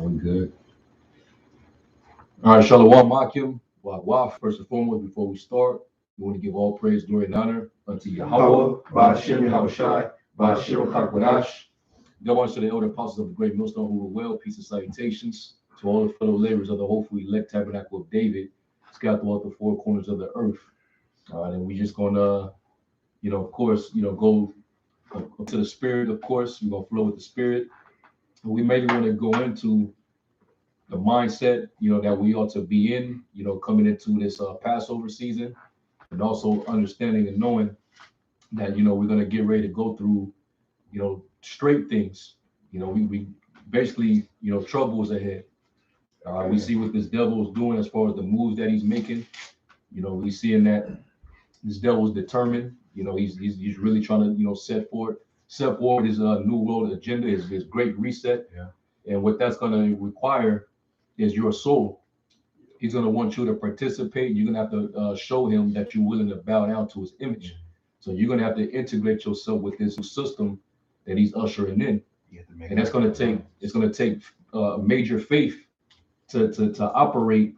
I'm good. All right, Shalom Makim. Wagwaf. First and foremost, before we start, we want to give all praise, glory, and honor unto Yahweh, Ba'ashem Yahushai, Ba'ashem Kakwadash. Governors to the elder apostles of the great millstone who were well, peace and salutations to all the fellow laborers of the hopeful elect tabernacle of David, scattered throughout the four corners of the earth. And we just gonna, of course, go to the spirit, of course. We're gonna flow with the spirit. And we maybe want to go into the mindset, that we ought to be in, coming into this Passover season, and also understanding and knowing that, we're going to get ready to go through, straight things. We basically, trouble is ahead. We see what this devil is doing as far as the moves that he's making. We seeing that this devil is determined. He's really trying to, set forward his new world agenda, his great reset. Yeah. And what that's going to require is your soul. He's going to want you to participate. You're going to have to show him that you're willing to bow down to his image. So you're going to have to integrate yourself with this system that he's ushering in. And that's going to take major faith to operate,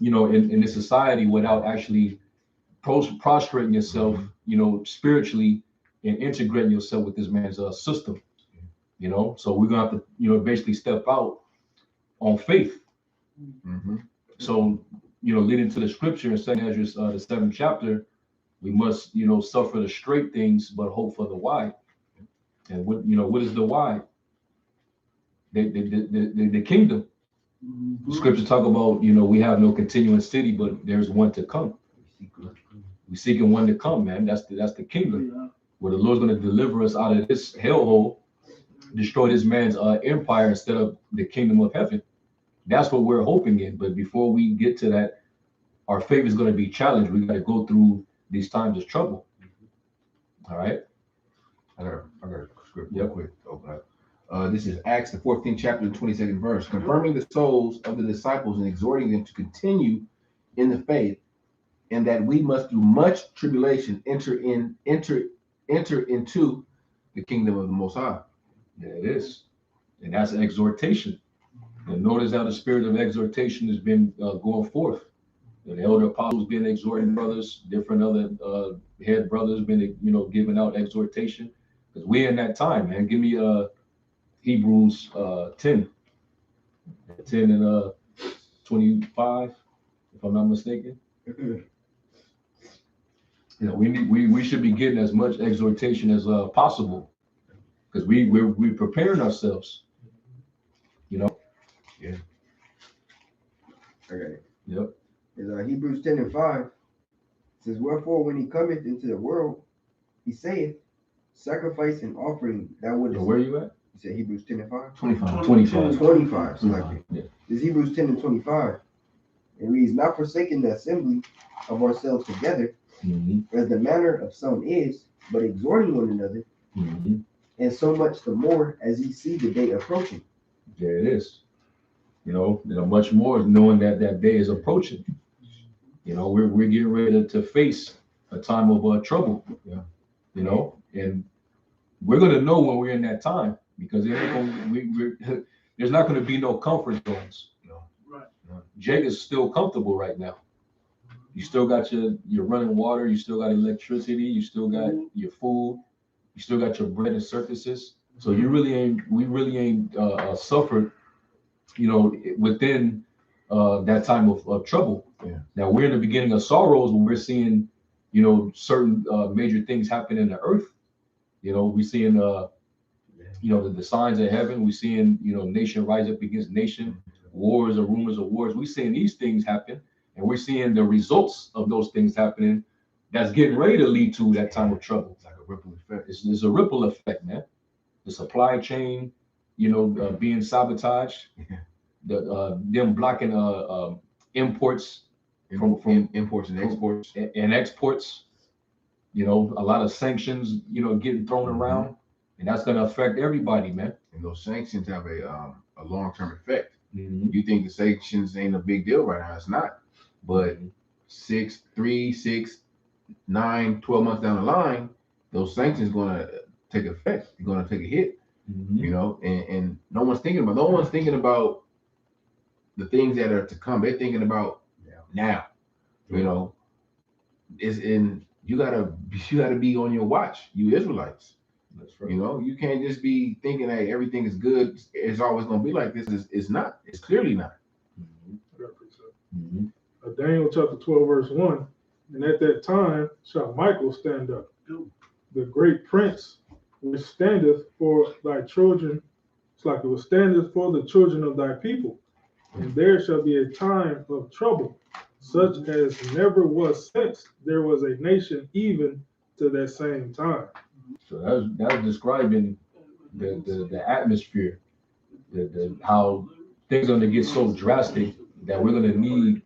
in this society without actually prostrating yourself, spiritually, and integrating yourself with this man's system. So we're going to have to, basically step out on faith. Mm-hmm. So, leading to the scripture in Second Ezra, the 7th chapter, we must, suffer the straight things, but hope for the wide. And what is the wide? The kingdom. The scriptures talk about, we have no continuing city, but there's one to come. We're seeking one to come, man. That's the kingdom, where the Lord's going to deliver us out of this hellhole, destroy this man's empire instead of the kingdom of heaven. That's what we're hoping in. But before we get to that, our faith is going to be challenged. We got to go through these times of trouble. All right. I got a script real quick. Open up. This is Acts, the 14th chapter, the 22nd verse, confirming the souls of the disciples and exhorting them to continue in the faith, and that we must through much tribulation enter into the kingdom of the Most High. There it is. And that's an exhortation. And notice how the spirit of exhortation has been going forth. The elder apostles been exhorting brothers, different other head brothers been, giving out exhortation. Because we're in that time, man. Give me Hebrews 10 and 25, if I'm not mistaken. We should be getting as much exhortation as possible, because we're preparing ourselves. Yeah. I got it. Yep. It's Hebrews 10 and 5. It says, wherefore, when he cometh into the world, he saith, sacrifice and offering that would. So where are you at? You said Hebrews 10 and 5? 25. So Yeah. It's Hebrews 10 and 25. It reads, not forsaking the assembly of ourselves together, as the manner of some is, but exhorting one another, and so much the more as ye see the day approaching. There it is. Much more knowing that day is approaching. We're getting ready to face a time of trouble. Yeah. And we're gonna know when we're in that time, because there's not gonna be no comfort zones. No. Right. No. Jake is still comfortable right now. You still got your running water. You still got electricity. You still got your food. You still got your bread and circuses. So we really ain't suffered, within that time of trouble. Yeah. Now we're in the beginning of sorrows when we're seeing, certain major things happen in the earth. We're seeing, the signs of heaven. We're seeing, nation rise up against nation, wars or rumors of wars. We're seeing these things happen, and we're seeing the results of those things happening. That's getting ready to lead to that time of trouble. It's like a ripple effect. It's a ripple effect, man. The supply chain, being sabotaged. Them blocking imports from imports and exports and exports. A lot of sanctions, getting thrown around, and that's going to affect everybody, man. And those sanctions have a long-term effect. Mm-hmm. You think the sanctions ain't a big deal right now? It's not. But 6, 3, 6, 9, 12 months down the line, those sanctions going to take effect. They're going to take a hit. You know, and no one's thinking about the things that are to come. They're thinking about now. You know, you gotta be on your watch, you Israelites. That's right. You know, you can't just be thinking that everything is good. It's always gonna be like this. It's not. It's clearly not. Daniel chapter 12, verse 1. And at that time shall Michael stand up, the great prince, which standeth for thy children. It's like it was standeth for the children of thy people. And there shall be a time of trouble, such as never was since there was a nation even to that same time. So that's describing the atmosphere, how things are going to get so drastic that we're going to need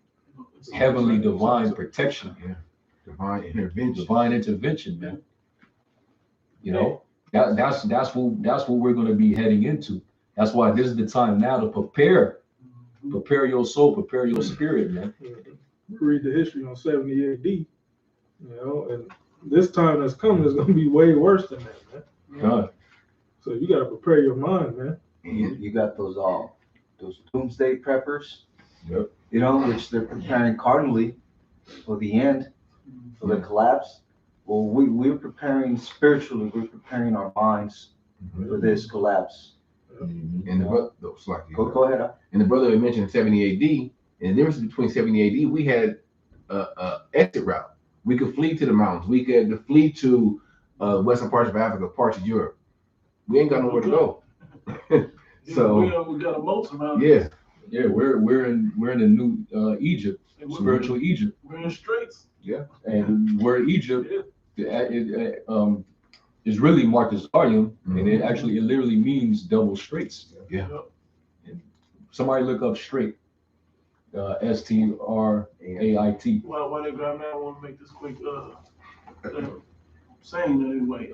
heavenly divine protection. Yeah. Divine intervention, man. You know, that's what we're going to be heading into. That's why this is the time now to prepare your soul, prepare your spirit, man. We read the history on 70 AD, you know, and this time that's coming is going to be way worse than that, man. God. So you got to prepare your mind, man. You got those doomsday preppers, Yep. You know, which they're preparing carnally for the end, for the collapse. Well, we're preparing spiritually. We're preparing our minds for this collapse. And the brother, Go ahead. And the brother mentioned 70 AD. And the difference between 70 AD, we had a exit route. We could flee to the mountains. We could flee to western parts of Africa, parts of Europe. We ain't got nowhere to go. So we got a moat around. Yeah, we're in the new Egypt, spiritual Egypt. We're in straits. Yeah, and where Egypt is really marked as Arium, and it literally means double straits. Yeah. And somebody look up Strait. Strait. While they grab that, I want to make this quick saying anyway.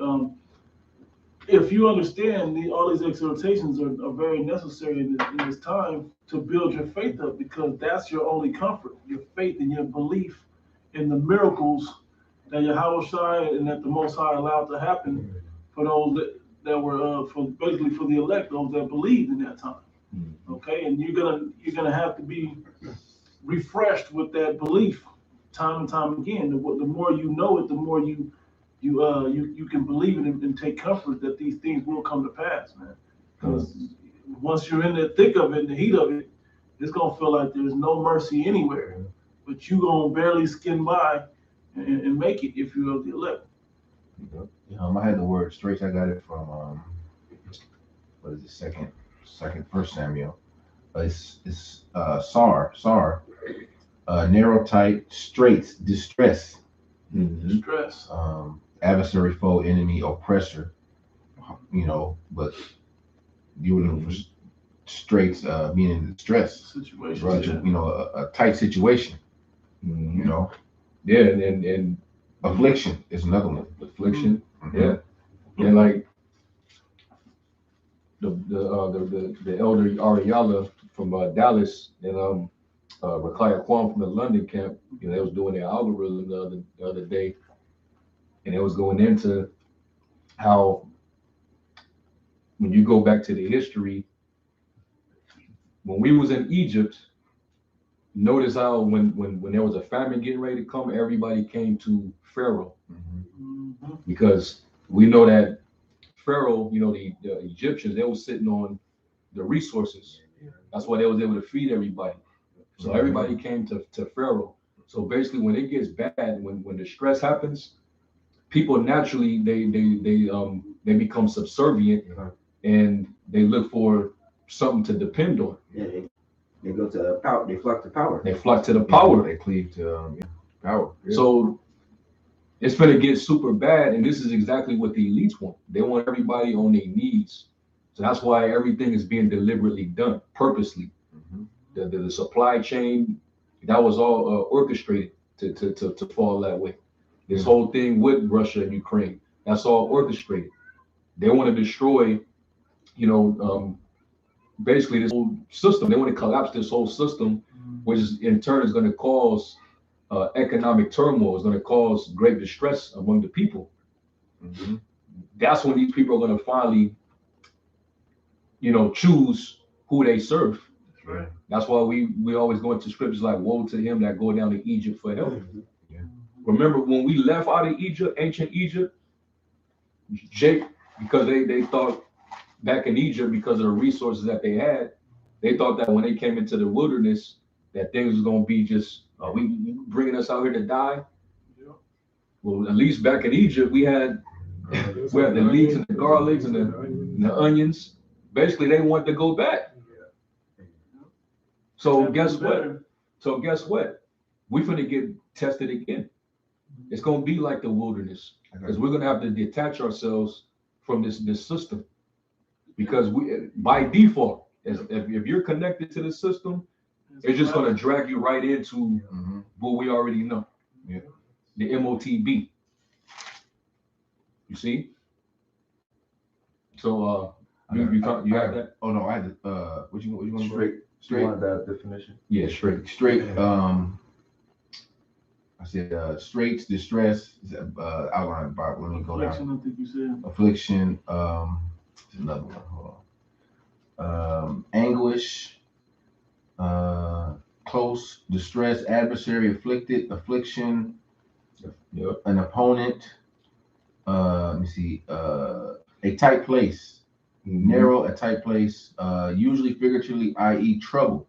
If you understand all these exhortations are very necessary in this time to build your faith up, because that's your only comfort, your faith and your belief in the miracles that Yahweh and that the Most High allowed to happen for those that were for the elect, those that believed in that time. Okay, and you're gonna have to be refreshed with that belief time and time again. The more you know it, the more you can believe it and take comfort that these things will come to pass, man. Because once you're in the thick of it, in the heat of it, it's gonna feel like there's no mercy anywhere. But you gonna barely skin by and make it if you're of the elect. I had the word Strait. I got it from what is it? First Samuel. It's Sar. Narrow, tight, straits, distress. Distress. Adversary, foe, enemy, oppressor. You know, but you were looking for straits, meaning distress Situation. Right? Yeah. You know, a tight situation. You know. Yeah, and affliction is another one. Affliction. Yeah. And like the elder Ariala from Dallas and Rakaya Kwam from the London camp, you know, they was doing their algorithm the other day, and it was going into how when you go back to the history, when we was in Egypt, notice how when there was a famine getting ready to come, everybody came to Pharaoh, because we know that Pharaoh, you know, the Egyptians, they were sitting on the resources. That's why they was able to feed everybody. So everybody came to Pharaoh. So basically, when it gets bad, when the stress happens, people naturally they become subservient and they look for something to depend on. Yeah, they go to power. They flock to power. They flock to the power. They cleave to power. Yeah. So it's going to get super bad, and this is exactly what the elites want. They want everybody on their knees. So that's why everything is being deliberately done, purposely. The supply chain, that was all orchestrated to fall that way. This whole thing with Russia and Ukraine, that's all orchestrated. They want to destroy, you know, basically this whole system. They want to collapse this whole system, which is, in turn is going to cause economic turmoil. It's going to cause great distress among the people. That's when these people are going to finally choose who they serve. Right. That's why we always go into scriptures like, woe to him that go down to Egypt for help. Yeah. Remember when we left out of Egypt, ancient Egypt, because they thought back in Egypt, because of the resources that they had, they thought that when they came into the wilderness, that things was gonna be just, we bringing us out here to die. Yeah. Well, at least back in Egypt, we had the leeks and the garlics and the onions. Basically, they wanted to go back. So guess what? We're gonna get tested again. It's gonna be like the wilderness, because we're gonna have to detach ourselves from this system, because we, by default, if you're connected to the system, it's just gonna drag you right into what we already know. Yeah. The MOTB. You see? So you have that? Oh no, I had what you want? Straight. Straight. You want that definition? Yeah, straight. Straight. I said straits, distress, outlined by. Let me go down. Affliction, I think you said. Affliction. Another one. Hold on. Anguish. Close, distress, adversary, afflicted, affliction. Yep. An opponent. Let me see. A tight place. Narrow, a tight place. Usually figuratively, i.e., trouble.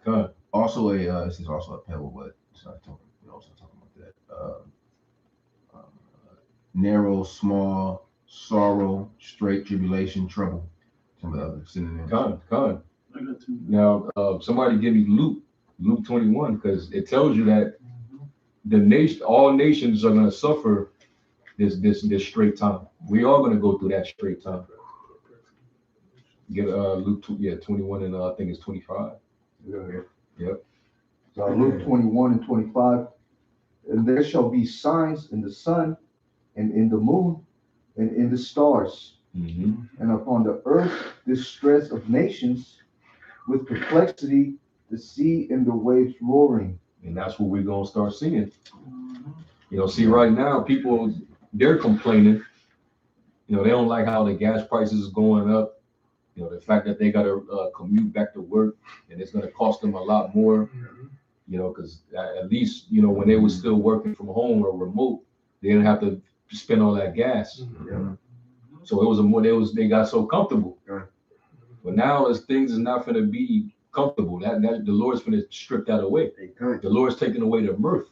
Okay. Also this is also a pebble, but it's not talking. We're also talking about that. Narrow, small, sorrow, strait, tribulation, trouble. Some of the other synonyms. Con. I got two. Now, somebody give me Luke 21, because it tells you that all nations are going to suffer this straight time. We are going to go through that straight time. Get Luke 21 and I think it's 25. Yep. So Luke 21 and 25, and there shall be signs in the sun and in the moon and in the stars, and upon the earth distress of nations, with perplexity, the sea and the waves roaring. And that's what we're going to start seeing. See, right now, people, they're complaining. They don't like how the gas prices is going up. The fact that they got to commute back to work, and it's going to cost them a lot more. Because at least, when they were still working from home or remote, they didn't have to spend all that gas. So it was they got so comfortable. But now, as things is not going to be comfortable, that the Lord's going to strip that away. The Lord's taking away the mirth.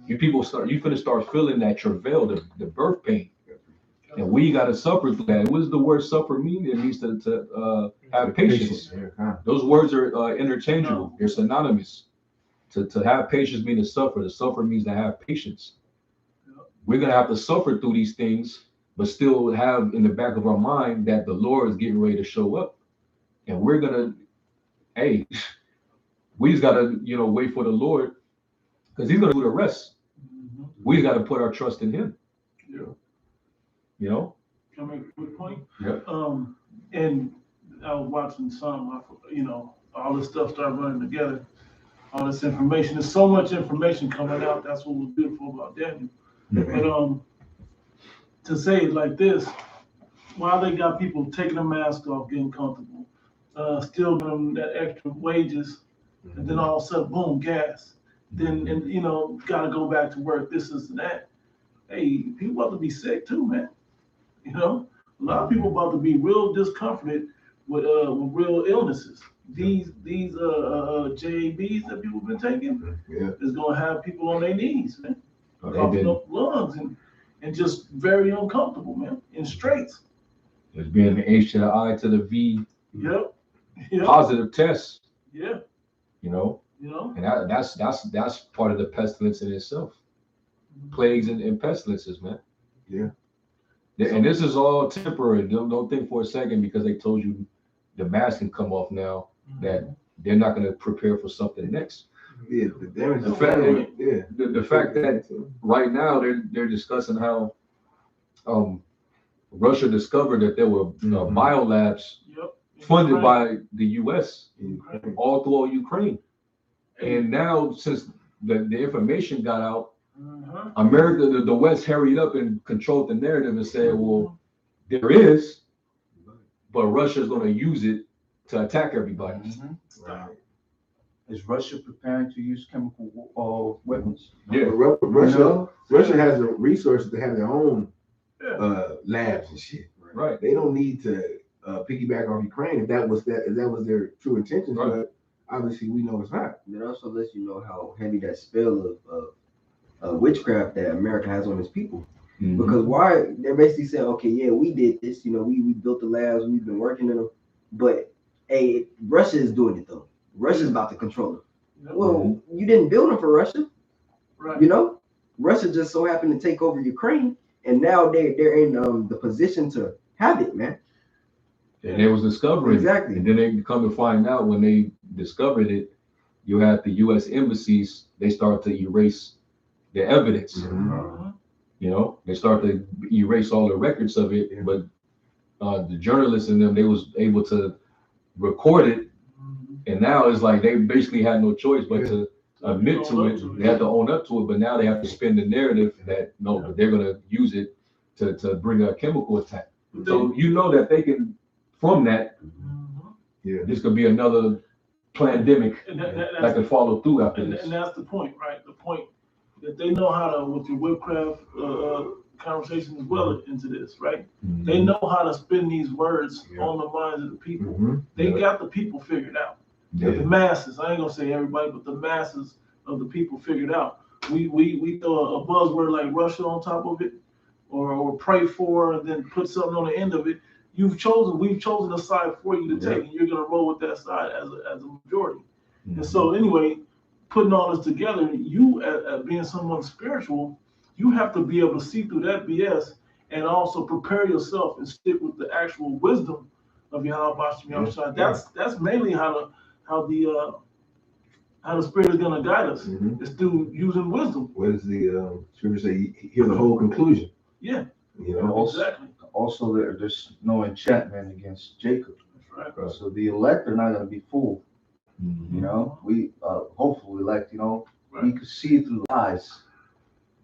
You going to start feeling that travail, the birth pain. And we got to suffer through that. What does the word suffer mean? It means to have patience. Those words are interchangeable. They're synonymous. To have patience means to suffer. To suffer means to have patience. We're going to have to suffer through these things, but still have in the back of our mind that the Lord is getting ready to show up. And we're going to, we just got to, wait for the Lord, because he's going to do the rest. We got to put our trust in him. Can I make a quick point? Yeah. And I was watching all this stuff started running together. All this information. There's so much information coming out. That's what was beautiful about Daniel. But to say it like this, while they got people taking the mask off, getting comfortable, still giving them that extra wages, and then all of a sudden, boom, gas. Then gotta go back to work. This and that. Hey, people about to be sick too, man. A lot of people about to be real discomforted with real illnesses. These JABs that people have been taking is gonna have people on their knees, man, coughing up lungs and just very uncomfortable, man, in straits. There's being the H to the I to the V. Yep. Positive tests. Yeah. And that's part of the pestilence in itself. Plagues and pestilences, man. Yeah. And this is all temporary. Don't think for a second because they told you the mask can come off now that they're not going to prepare for something next. Yeah, the fact that right now they're discussing how Russia discovered that there were biolabs funded by the U.S. all throughout Ukraine, and now since the information got out, America, the West hurried up and controlled the narrative and said, well, there is, but Russia's going to use it to attack everybody. Right. Is Russia preparing to use chemical weapons? Yeah. Russia has the resources to have their own labs and shit. Right. They don't need to piggyback off Ukraine if that was their true intentions. Right. But obviously, we know it's not. It also lets you know how heavy that spell of witchcraft that America has on its people. Mhm. Because why they're basically saying, okay, yeah, we did this, we built the labs, we've been working in them, but hey, Russia is doing it though. Russia's about to control them. Well, you didn't build them for Russia, Right. Russia just so happened to take over Ukraine, and now they're in the position to have it, man. And they was discovering Exactly. it. And then they come to find out when they discovered it, you had the U.S. embassies, they start to erase the evidence. They start to erase all the records of it, but the journalists in them, they was able to record it, and now it's like they basically had no choice but to admit to it. They had to own up to it, but now they have to spin the narrative that no, but they're gonna use it to bring a chemical attack. So that they can, from that, this could be another pandemic that could follow through after this. And that's the point, right? The point that they know how to, with your Whipcraft conversation as well into this, right? Mhm. They know how to spin these words on the minds of the people. They got the people figured out. The masses, I ain't gonna say everybody, but the masses of the people figured out. We throw a buzzword like Russia on top of it, or pray for, and then put something on the end of it. We've chosen a side for you to take, and you're gonna roll with that side as a majority. And so anyway, putting all this together, you as being someone spiritual, you have to be able to see through that BS and also prepare yourself and stick with the actual wisdom of Yahweh. That's mainly how the Spirit is gonna guide us. It's through using wisdom. What does the scripture say? Hear the whole conclusion. Yeah. Exactly. Also, there's no enchantment against Jacob. That's right. So the elect are not going to be fooled. We hopefully elect. We could see through the lies.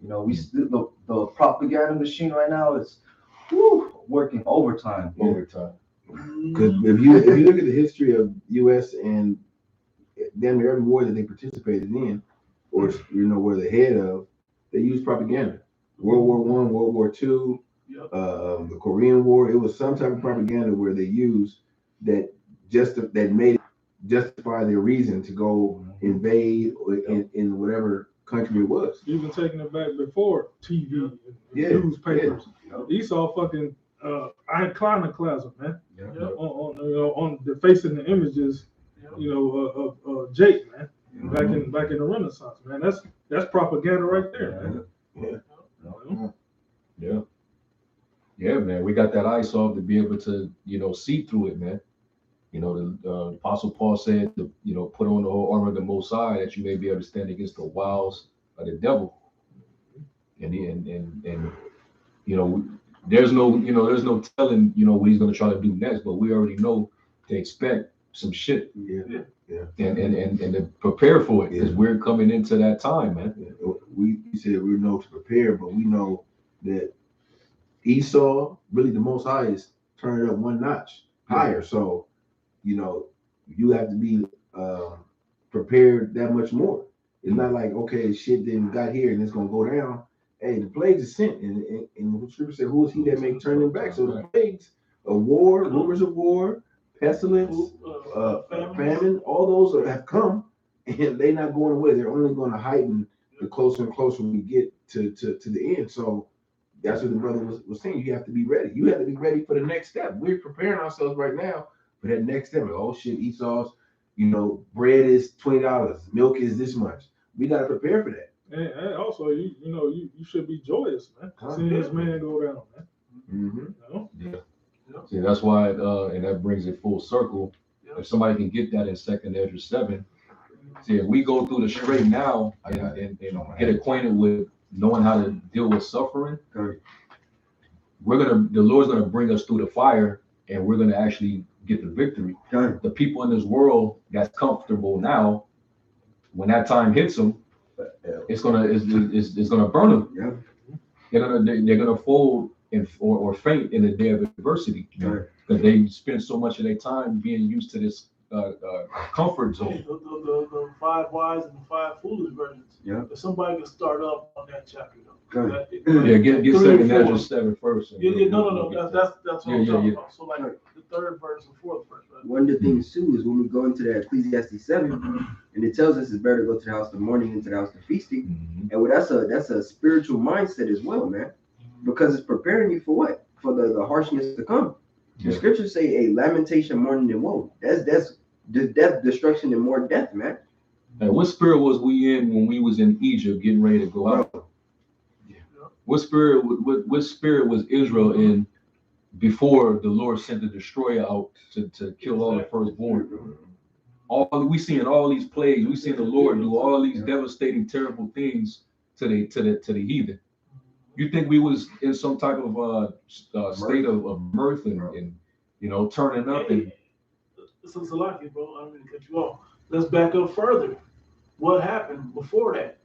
The propaganda machine right now is working overtime. Because if you look at the history of U.S. and damn near every war that they participated in, or were the head of, they used propaganda. World War I, World War II, the Korean War. It was some type of propaganda where they used that made it justify their reason to go invade in whatever country it was. Even taking it back before TV and newspapers. These all fucking iconoclasm, man. On the facing the images, of Jake, man. Back in the Renaissance, man. That's propaganda right there, man. Yeah, man. We got that ice off to be able to, see through it, man. The Apostle Paul said to, put on the whole armor of the Most High that you may be able to stand against the wiles of the devil. And there's no telling, what he's going to try to do next, but we already know to expect some shit. And to prepare for it because we're coming into that time, man. We said we know to prepare, but we know that Esau, really the Most High, is turned up one notch higher. So, you have to be prepared that much more. It's not like, okay, shit then got here and it's gonna go down. Hey, the plagues is sent, and the scripture said, "Who is he that may turn them back?" So the plagues of war, rumors of war, pestilence, famine, all those have come, and they're not going away. They're only going to heighten the closer and closer we get to the end. So that's what the brother was saying. You have to be ready. You have to be ready for the next step. We're preparing ourselves right now for that next step. Like, oh shit, Esau's, bread is $20, milk is this much. We got to prepare for that. And also, you should be joyous, man. Seeing this man go down, man. See, that's why, and that brings it full circle. If somebody can get that in 2nd Ezra 7, see, if we go through the Strait now and get acquainted with knowing how to deal with suffering, the Lord's gonna bring us through the fire, and we're gonna actually get the victory. The people in this world that's comfortable now, when that time hits them, it's gonna burn them. They're gonna fold or faint in the day of adversity, because they spend so much of their time being used to this comfort zone. The 5 wise and the 5 foolish virgins. Yeah. If somebody can start up on that chapter though. Go ahead. Yeah, get 2 Ezra 7 first. No. That's what I'm talking about. So like the 3rd verse and 4th verse, right? One of the things too is when we go into that Ecclesiastes 7, and it tells us it's better to go to the house of mourning than to the house of feasting. And that's a spiritual mindset as well, man, because it's preparing you for what? For the harshness to come. The scriptures say a lamentation more than woe. That's death, destruction, and more death, man. And what spirit was we in when we was in Egypt getting ready to go out? What spirit was Israel in before the Lord sent the destroyer out to kill all the firstborn? We seeing all these plagues. We seeing the Lord do all these devastating, terrible things to the heathen. You think we was in some type of state of mirth and turning up and? So lucky, bro. I don't mean to cut you off. Let's back up further. What happened before that?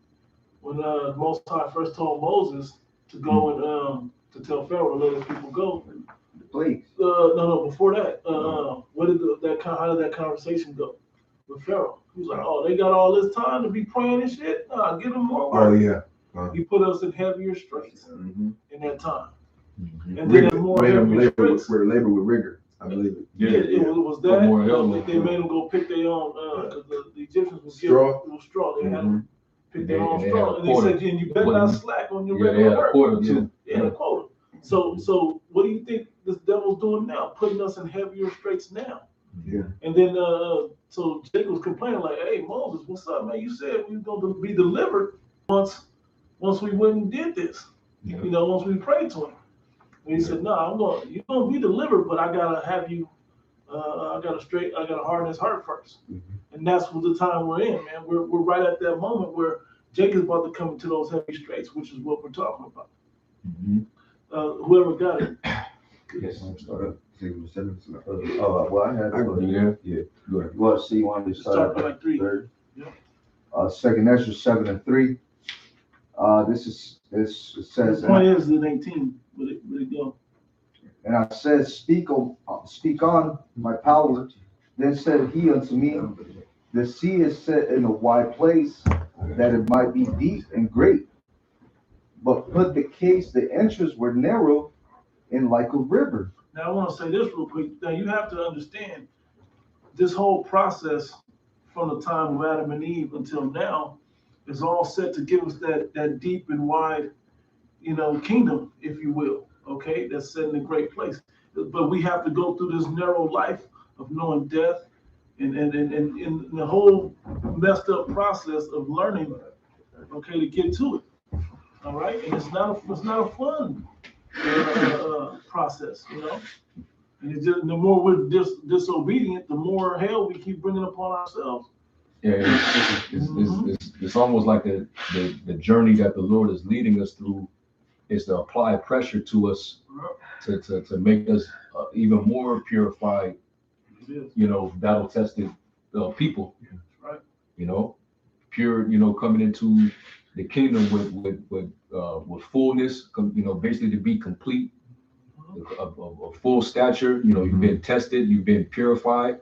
When Most High first told Moses to go and to tell Pharaoh to let his people go. The plagues. No. Before that, how did that conversation go with Pharaoh? He was like, "Oh, they got all this time to be praying and shit. Nah, give them more work." Oh yeah. He put us in heavier straits in that time. And then Rigor, more heavier straits. labor with rigor. I believe it. It was that. More help. They made them go pick their own. Because the Egyptians would Straw. It was straw. They had them pick their own they straw. And he said, "And you better not slack on your they regular had a work." quota too. Yeah, a quota. So what do you think this devil's doing now? Putting us in heavier straits now. Yeah. And then so Jacob's complaining like, "Hey Moses, what's up, man? You said we were going to be delivered once we went and did this. Yeah. Once we prayed to him." And he said, "No, you're gonna be delivered, but I gotta have you. I gotta harden his heart first." And that's what the time we're in, man. We're right at that moment where Jacob's about to come into those heavy straits, which is what we're talking about. Whoever got it. Yes, start up. See what well, I had it. Yeah. Good. Well, see, you want to Start like 3. third. Yeah. 2 Ezra 7 and 3. This says. The point is in 18. Where it go? And I said, speak on my power. Then said he unto me, the sea is set in a wide place, that it might be deep and great. But put the caves, the entrance were narrow and like a river. Now I want to say this real quick. Now you have to understand this whole process from the time of Adam and Eve until now is all set to give us that deep and wide, kingdom, if you will. Okay, that's set in a great place. But we have to go through this narrow life of knowing death and the whole messed up process of learning, okay, to get to it. All right, and it's not a fun process, And it's just, the more we're disobedient, the more hell we keep bringing upon ourselves. Yeah, it's almost like the journey that the Lord is leading us through is to apply pressure to us to make us even more purified, battle tested people. Right. Pure, coming into the kingdom with fullness, basically to be complete, of full stature. You've been tested, you've been purified.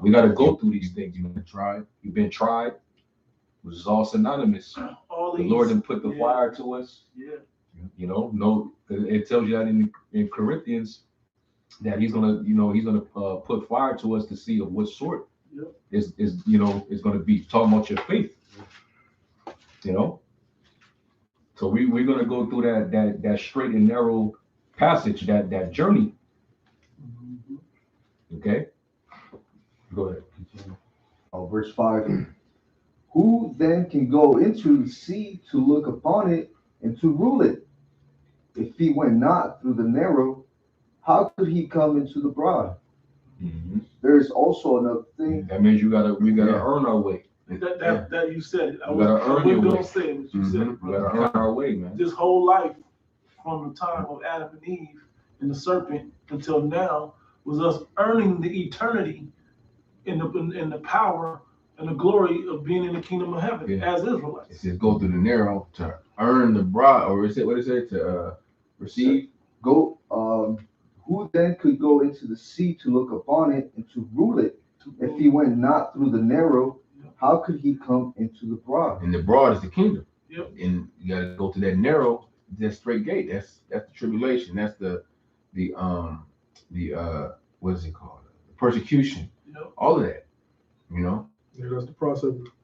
We got to go through these things. You've been tried, which is all synonymous. The Lord didn't put the fire to us. Yeah. It tells you that in Corinthians that he's gonna put fire to us to see of what sort is gonna be. Talking about your faith. So we're gonna go through that straight and narrow passage, that journey. Okay. Go ahead. Verse 5. Who then can go into the sea to look upon it and to rule it? If he went not through the narrow, how could he come into the broad? There is also another thing. That means we gotta earn our way. That you said it. I wasn't gonna say it, but you said it. We gotta earn our way, man. This whole life, from the time of Adam and Eve and the serpent until now, was us earning the eternity in the power and the glory of being in the kingdom of heaven as Israelites. It says go through the narrow to earn the broad, or is it what is it to receive? Go. Who then could go into the sea to look upon it and to rule it? If he went not through the narrow, how could he come into the broad? And the broad is the kingdom. Yep. And you got to go to that narrow, that straight gate. That's the tribulation. That's the what is it called? Persecution. Yep. All of that. You know. Yeah, that's the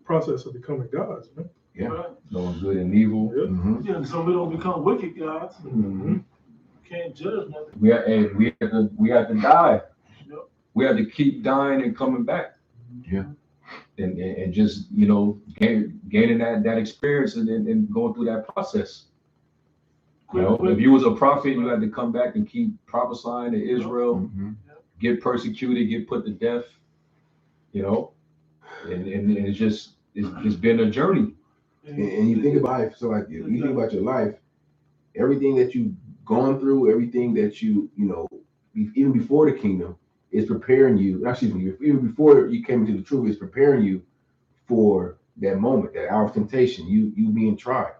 process of becoming gods, man. Yeah. Right. Knowing good and evil. Yeah. Mm-hmm. Yeah, so we don't become wicked gods. Mm-hmm. Can't judge nothing. We had to die. Yep. We had to keep dying and coming back. Yeah. And just gaining that experience and going through that process. You know, if you was a prophet, you had to come back and keep prophesying to Israel, Mm-hmm. get persecuted, get put to death. You know, and it's been a journey. And you think about it, so like you think about your life, everything that you've gone through, everything that you know, even before the kingdom, is preparing you. Actually, even before you came into the truth, is preparing you for that moment, that hour of temptation. You being tried,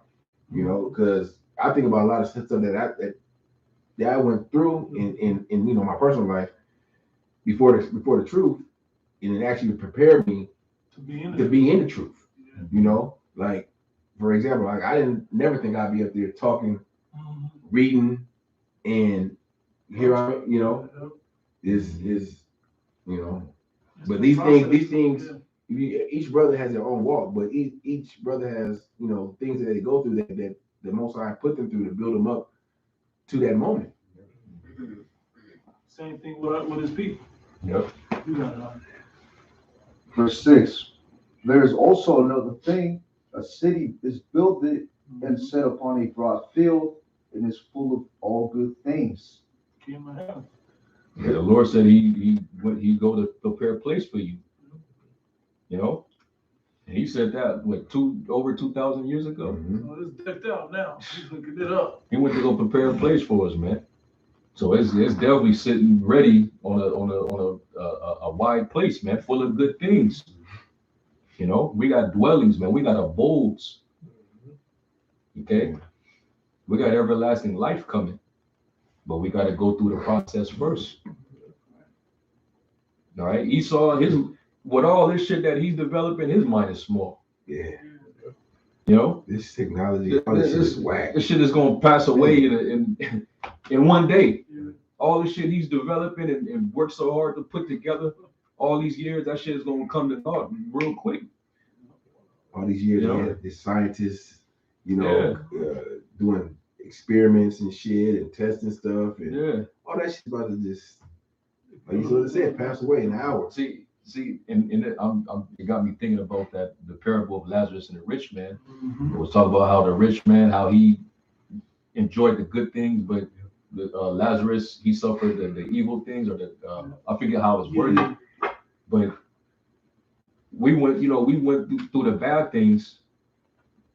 you know, because I think about a lot of stuff that I went through in you know my personal life before the truth, and it actually prepared me to be in the truth. Yeah. You know, like for example, like I didn't never think I'd be up there talking, Mhm. reading, and here I, you know, is you know, but these things, each brother has their own walk, but each brother has, you know, things that they go through that the Most High put them through to build them up to that moment. Same thing with his people. Yep. You got it. Verse 6. There is also another thing. A city is builded and set upon a broad field and is full of all good things. King of heaven. Yeah, the Lord said he go to prepare a place for you. You know, and he said that over 2,000 years ago. Mm-hmm. So it's decked out now. He's looking it up. He went to go prepare a place for us, man. So it's definitely sitting ready on a wide place, man, full of good things. You know, we got dwellings, man. We got abodes. Okay, we got everlasting life coming, but we got to go through the process first. All right, Esau, with all this shit that he's developing, his mind is small. Yeah. You know, This technology, all this shit is whack. this shit is gonna pass away in one day. All the shit he's developing and worked so hard to put together all these years, that shit is gonna come to naught real quick. All these years, You know? the scientists, you know, doing experiments and shit and testing stuff, and all that shit's about to just, like you sort of said, pass away in an hour. See, and it got me thinking about the parable of Lazarus and the rich man. Mm-hmm. It was talking about how the rich man, how he enjoyed the good things, but Lazarus, he suffered the evil things, or I forget how it was worded, but we went through the bad things,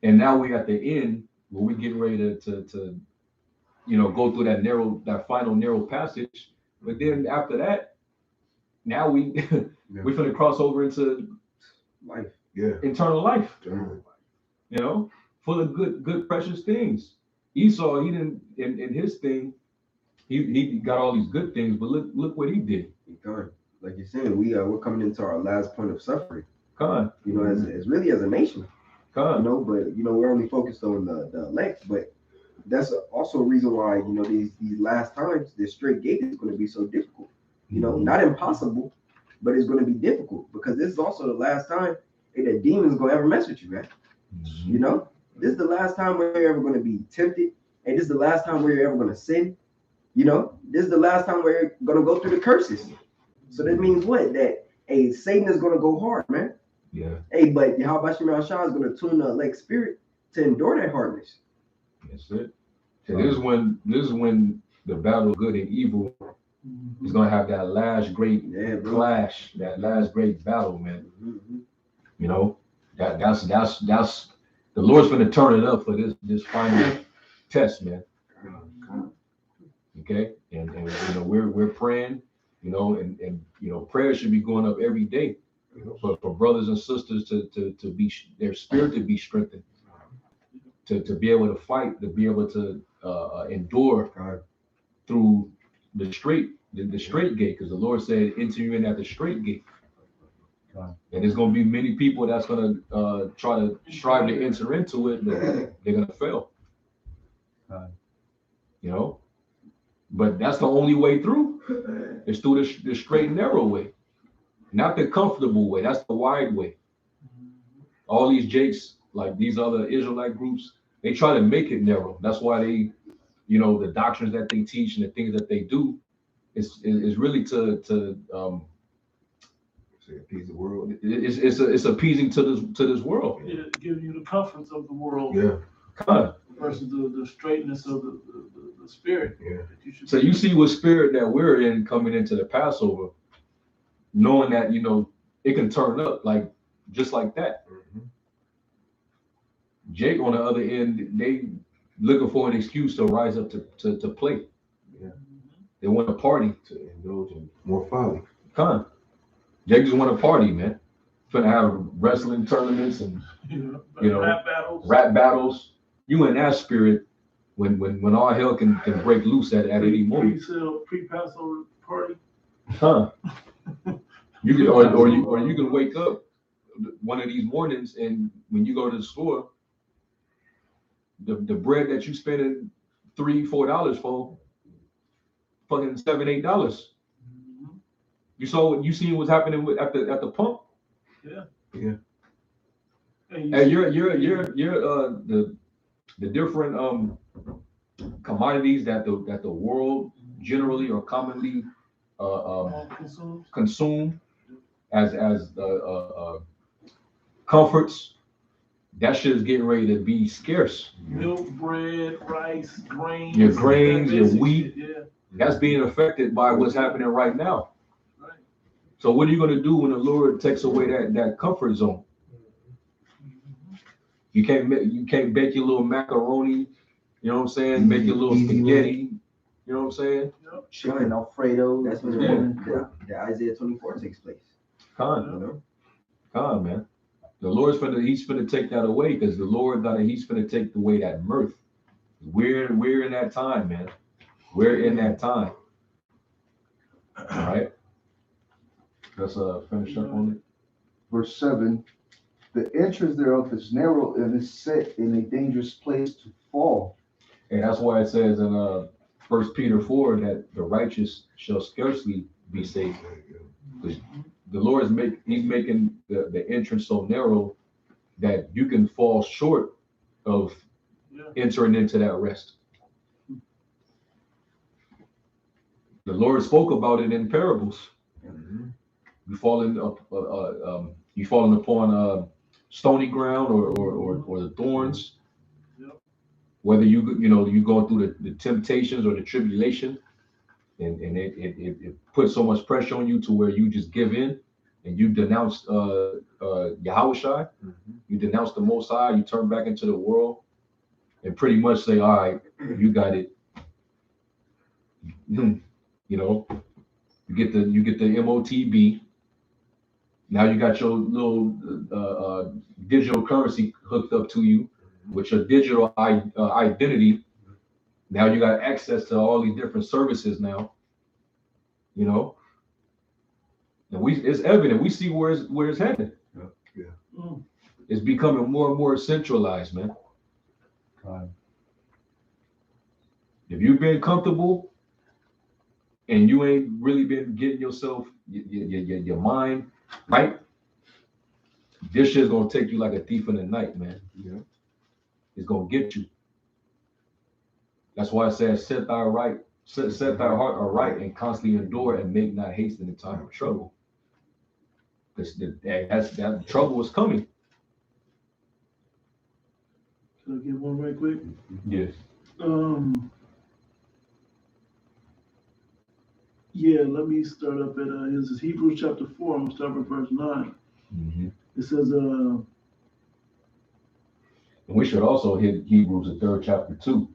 and now we're at the end where we're getting ready to go through that final narrow passage. But then after that, now we're gonna cross over into Life. Yeah. eternal life. You know, full of good precious things. Esau, he didn't in his thing. He got all these good things, but look what he did. Like you're saying, we're coming into our last point of suffering. Con. You know, as really as a nation. Con. You know, but we're only focused on the elect. But that's also a reason why these last times the straight gate is going to be so difficult. You know, not impossible, but it's going to be difficult because this is also the last time that demons going to ever mess with you, man. Mm-hmm. You know, this is the last time where you're ever going to be tempted, and this is the last time where you're ever going to sin. You know, this is the last time where you're going to go through the curses. So that means what? That Satan is going to go hard, man. Yeah. But Yahweh Shemel Shah is going to tune the elect spirit to endure that hardness. That's it. So this is when the battle of good and evil is going to have that last great clash, that last great battle, man. Mm-hmm. You know, that's the Lord's going to turn it up for this final test, man. Okay, and we're praying, and prayer should be going up every day for brothers and sisters to be their spirit to be strengthened, to be able to fight, to be able to endure, through the straight gate, because the Lord said, enter you in at the straight gate. Right. And there's going to be many people that's going to try to strive to enter into it, but they're going to fail. Right. You know, but that's the only way through. It's through the straight and narrow way, not the comfortable way. That's the wide way. All these Jakes, like these other Israelite groups, they try to make it narrow. That's why they, you know, the doctrines that they teach and the things that they do is really to appease the world. It's appeasing to this world. Yeah, giving you the comforts of the world. Yeah. Kind of. Versus the straightness of the spirit. Yeah. So you see what spirit that we're in coming into the Passover, knowing that, you know, it can turn up like just like that. Jake on the other end, they looking for an excuse to rise up to play. Yeah. They want a party. To indulge in more folly. Come on. Jake just want a party, man. Finna have wrestling tournaments and you know rap battles. You in that spirit when all hell can break loose at any moment. Pre-Passover party. Huh. You can or you can wake up one of these mornings and when you go to the store, the bread that you spending $3-4 for, fucking $7-8. You saw what you seen what's happening at the pump. Yeah. Yeah. And you're the different commodities that the world generally or commonly consume as comforts. That shit is getting ready to be scarce. Milk, bread, rice, grains. Your grains, your wheat. Yeah. That's being affected by what's happening right now. Right. So what are you going to do when the Lord takes away that comfort zone? You can't bake your little macaroni. You know what I'm saying? Make your little spaghetti. You know what I'm saying? Chicken Alfredo. That's when the Isaiah 24 takes place. Con, man. The Lord's he's finna take that away because the Lord he's finna take away that mirth. We're in that time, man. We're in that time. All right. Let's finish up on it. Verse 7, the entrance thereof is narrow and is set in a dangerous place to fall. And that's why it says in 1 Peter 4 that the righteous shall scarcely be saved. The Lord is making the entrance so narrow that you can fall short of entering into that rest. The Lord spoke about it in parables. You falling upon stony ground or the thorns. Whether you go through the temptations or the tribulation, and it puts so much pressure on you to where you just give in and you denounce Yahushua, you denounce the Most High, you turn back into the world and pretty much say, all right, you got it. You know, you get the MOTB. Now you got your little digital currency hooked up to you with your digital identity. Now you got access to all these different services now, you know, and it's evident. We see where it's headed. It's becoming more and more centralized, man. If you've been comfortable and you ain't really been getting yourself your mind right, this shit's gonna take you like a thief in the night, man. Yeah, it's gonna get you. That's why it says, set thy heart aright and constantly endure and make not haste in the time of trouble. Because that trouble is coming. Can I get one right quick? Yes. Yeah, let me start up at this is Hebrews chapter 4. I'm gonna start with verse 9. It says and we should also hit Hebrews the 3rd chapter 2.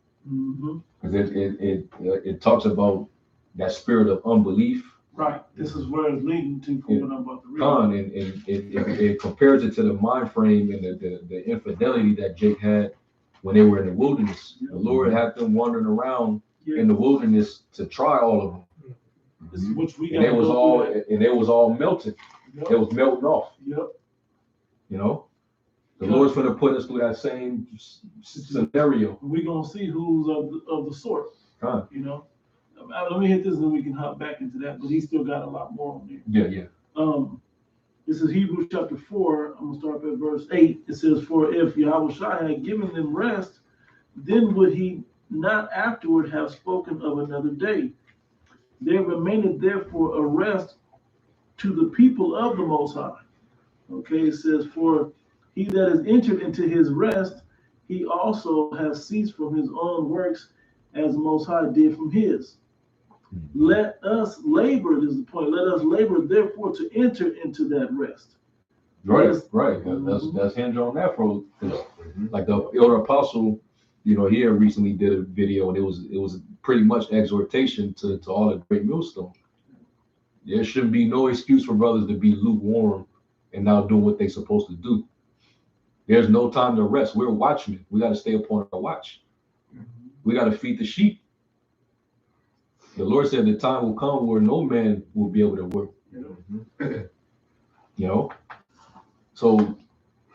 Because it talks about that spirit of unbelief. Right. This is where it's leading to for what I'm about to read. And it compares it to the mind frame and the infidelity that Jake had when they were in the wilderness. The Lord had them wandering around in the wilderness to try all of them. This is which we And got. it was all melted. Yep. It was melting off. Yep. You know, the Lord's going to put us through that same scenario. We're gonna see who's of the sort. Huh. You know. Let me hit this, and then we can hop back into that. But he still got a lot more on there. Yeah. This is Hebrews chapter 4. I'm gonna start at verse 8. It says, "For if Yahushua had given them rest, then would he not afterward have spoken of another day? There remaineth therefore a rest to the people of the Most High." Okay, it says, "For he that is entered into his rest, he also has ceased from his own works, as the Most High did from his. Let us labor," this is the point, "let us labor therefore to enter into that rest." Right. Yes. Right. That's hinge on that for like the elder apostle. You know, he had recently did a video, and it was pretty much exhortation to all the great millstone. There shouldn't be no excuse for brothers to be lukewarm and not doing what they're supposed to do. There's no time to rest. We're watchmen. We got to stay upon our watch. We got to feed the sheep. The Lord said the time will come where no man will be able to work. You know, so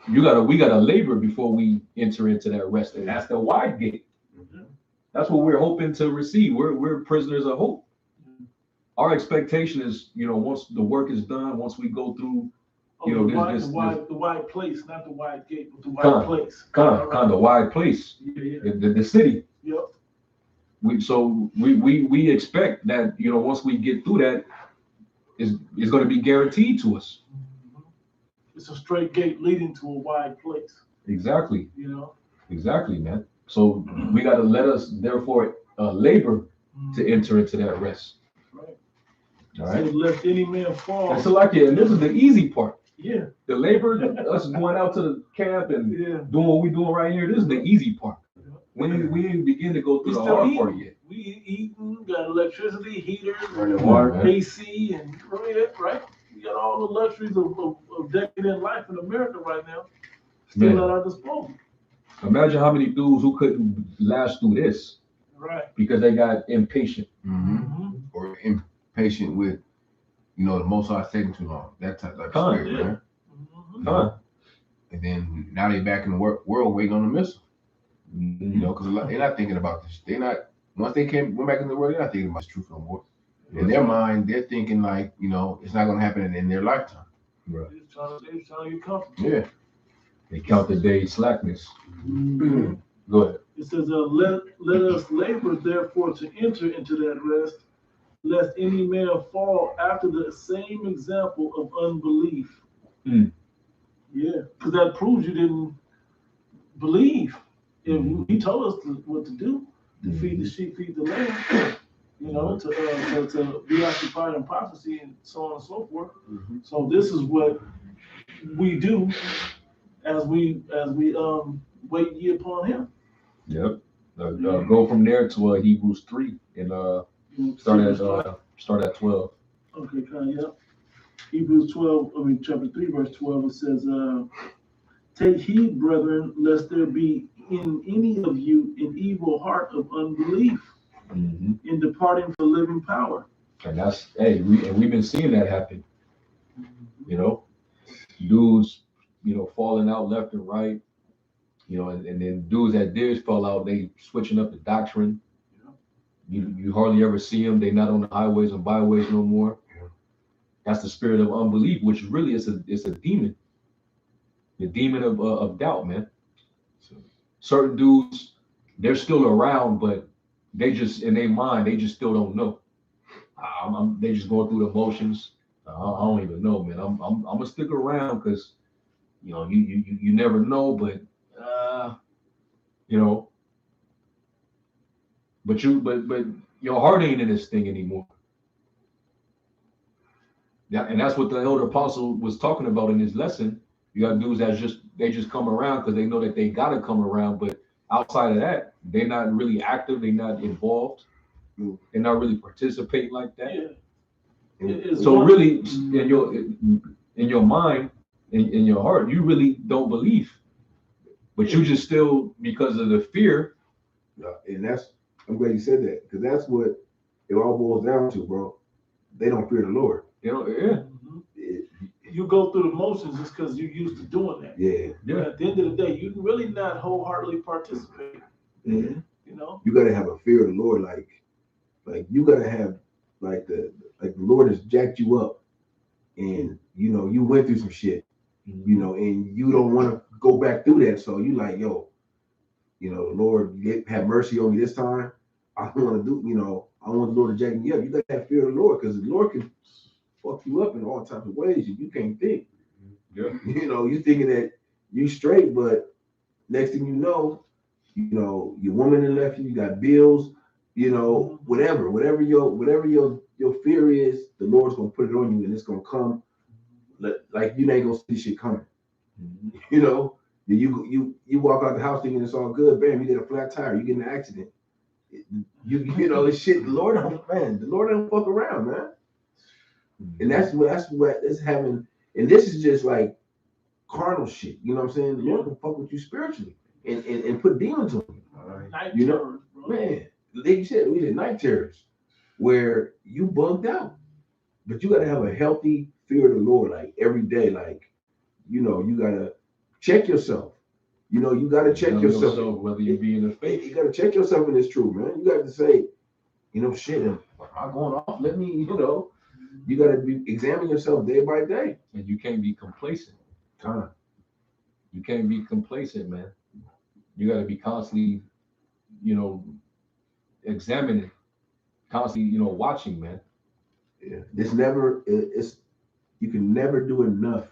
we gotta labor before we enter into that rest, and that's the wide gate. That's what we're hoping to receive. We're prisoners of hope. Our expectation is, you know, once the work is done, once we go through, you know, the wide place, not the wide gate, but the wide place. Kind of the wide place, the city. Yep. We expect that, you know, once we get through that, is going to be guaranteed to us. It's a straight gate leading to a wide place. Exactly. You know. Exactly, man. So we got to let us therefore labor to enter into that rest. Right. All right. So lest any man fall. And so like it, and this is the easy part. Yeah. The labor, us going out to the camp and doing what we're doing right here. This is the easy part. We didn't begin to go through the hard part yet. We eating, got electricity, heaters, water, AC, and right. We got all the luxuries of decadent life in America right now. Still at our disposal. Imagine how many dudes who couldn't last through this. Right. Because they got impatient. Or impatient with, you know, the Most High taking too long. That type of spirit, man. And then now they back in the world waiting on the missile. You know, because they're not thinking about this. They're not, once they went back in the world, they're not thinking about this truth no more. In their mind, they're thinking like, you know, it's not going to happen in their lifetime. Right. They're trying to get comfortable. Yeah. They count the day's slackness. Go ahead. It says, let us labor therefore to enter into that rest, lest any man fall after the same example of unbelief. Yeah, because that proves you didn't believe. If he told us what to do, to feed the sheep, feed the lamb, you know, to be occupied in prophecy and so on and so forth. So this is what we do as we wait ye upon him. Yep. Go from there to Hebrews 3 and start at 12. Okay, yep. Hebrews 12, chapter 3, verse 12, it says, "Take heed, brethren, lest there be in any of you an evil heart of unbelief in departing from the living power." And that's, we've been seeing that happen. You know, dudes, you know, falling out left and right. You know, and then dudes that did fall out, they switching up the doctrine. You hardly ever see them. They're not on the highways and byways no more. That's the spirit of unbelief, which really is a demon. The demon of doubt, man. So certain dudes, they're still around, but they just, in their mind, they just still don't know. They just going through the motions. I don't even know, man. I'm gonna stick around because, you know, you never know, but you know, but your heart ain't in this thing anymore. Yeah, and that's what the elder apostle was talking about in his lesson. You got dudes that just come around because they know that they gotta come around, but outside of that, they're not really active, they're not involved, they're not really participating like that. Yeah. So really, in your mind, in your heart, you really don't believe, but you just still, because of the fear. And that's I'm glad you said that, because that's what it all boils down to, bro. They don't fear the Lord. You know, yeah. You go through the motions just because you're used to doing that. Yeah. But at the end of the day, you're really not wholeheartedly participating. Yeah. You know? You gotta have a fear of the Lord, like you gotta have the Lord has jacked you up, and you know you went through some shit, you know, and you don't want to go back through that. So you like, yo, you know, Lord, have mercy on me this time. I don't want to do, you know, I want the Lord to jack me up. You gotta have fear of the Lord, because the Lord can fuck you up in all types of ways and you can't think. Yeah. You know, you thinking that you straight, but next thing you know, your woman that left you, you got bills, you know, whatever your fear is, the Lord's gonna put it on you, and it's gonna come like you ain't gonna see shit coming. You know, you walk out the house thinking it's all good, bam, you get a flat tire, you get in an accident. You know, it's shit. The Lord don't fuck around, man. And that's what it's having. And this is just like carnal shit. You know what I'm saying? The Lord can fuck with you spiritually and put demons on you. Night You know, terrors, bro. man, like you said, we did night terrors where you bugged out. But you gotta have a healthy fear of the Lord, like every day. Like, you know, you gotta check yourself. You know, you gotta check yourself. Whether you be in the faith. You gotta check yourself in this truth, man. You got to say, you know, shit, am I going off? Let me, you know, you gotta examine yourself day by day. And you can't be complacent. You can't be complacent, man. You gotta be constantly, you know, examining, constantly, you know, watching, man. Yeah. You can never do enough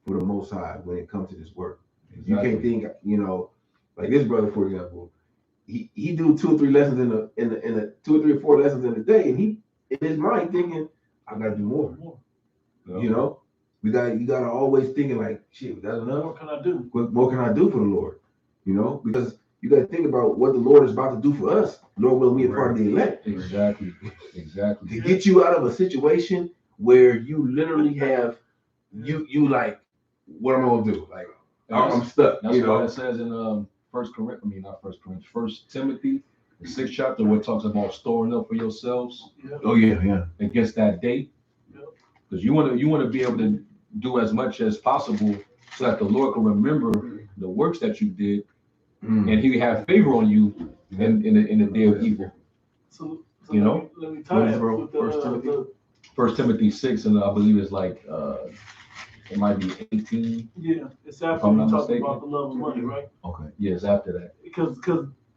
for the Most High when it comes to this work. Exactly. You can't think, you know, like this brother, for example, he do 2 or 3 lessons in a 2 or 3 or 4 lessons in a day, and he in his mind thinking, I gotta do more. Yeah. You know, you gotta always thinking like, shit, that's enough. What can I do? What more can I do for the Lord? You know, because you gotta think about what the Lord is about to do for us. Lord will be a part of the elect. Exactly. To get you out of a situation where you literally have you like, what am I gonna do? Like, I'm stuck. That's you know, what it says in First Timothy, the 6th chapter, where it talks about storing up for yourselves. Oh yeah. Against that day, because you want to be able to do as much as possible so that the Lord can remember the works that you did, and He have favor on you in the day of evil. So you know, let me tie it with First Timothy 6, and I believe it's like it might be 18. Yeah, it's after we talked about the love of money, right? Okay, yes, after that. Because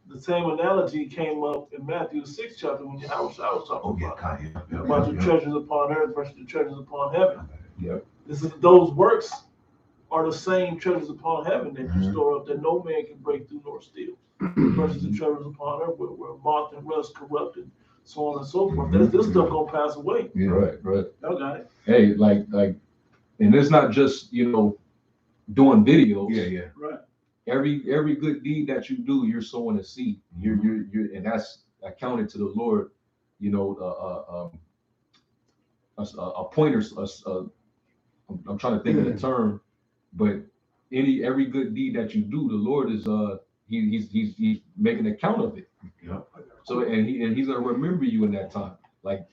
the same analogy came up in Matthew the 6th chapter when I was talking about your treasures upon earth versus the treasures upon heaven. Yep. Those works are the same treasures upon heaven that you store up that no man can break through nor steal. Versus the treasures upon earth where moth and rust corrupt and so on and so forth. This stuff gonna pass away. Yeah, right. Y'all got it. Hey, like, and it's not just, you know, doing videos. Yeah. Right. Every good deed that you do, you're sowing a seed. You're and that's accounted to the Lord. You know, a pointer. I'm trying to think of the term, but every good deed that you do, the Lord is he's making account of it. Yeah. So and he's gonna remember you in that time. Like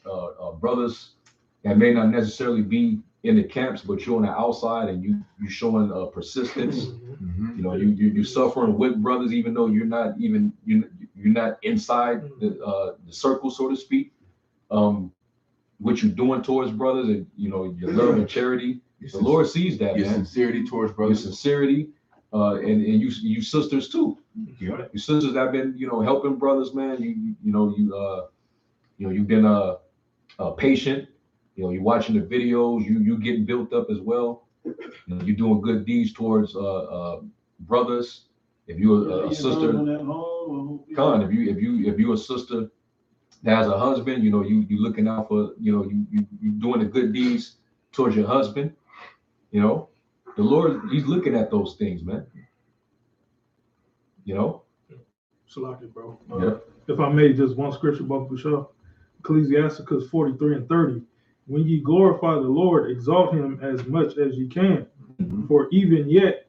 brothers that may not necessarily be in the camps, but you're on the outside and you showing persistence. You know, you suffering with brothers, even though you're not inside the circle, so to speak. What you're doing towards brothers, and you know, your love and charity. The Lord sees that, your man. sincerity towards brothers. Your sincerity, and you sisters too. Yeah. Your sisters that have been, you know, helping brothers, man. You've been patient. You know, you're watching the videos. You getting built up as well. You know, you're doing good deeds towards brothers. If you're a sister, if you're a sister that has a husband, you know, you looking out for, you know, you doing the good deeds towards your husband. You know, the Lord, He's looking at those things, man. You know. Salaki, bro. Yeah. If I may, just one scripture, Baruch Bashar. Ecclesiasticus 43:30. When ye glorify the Lord, exalt Him as much as ye can, for even yet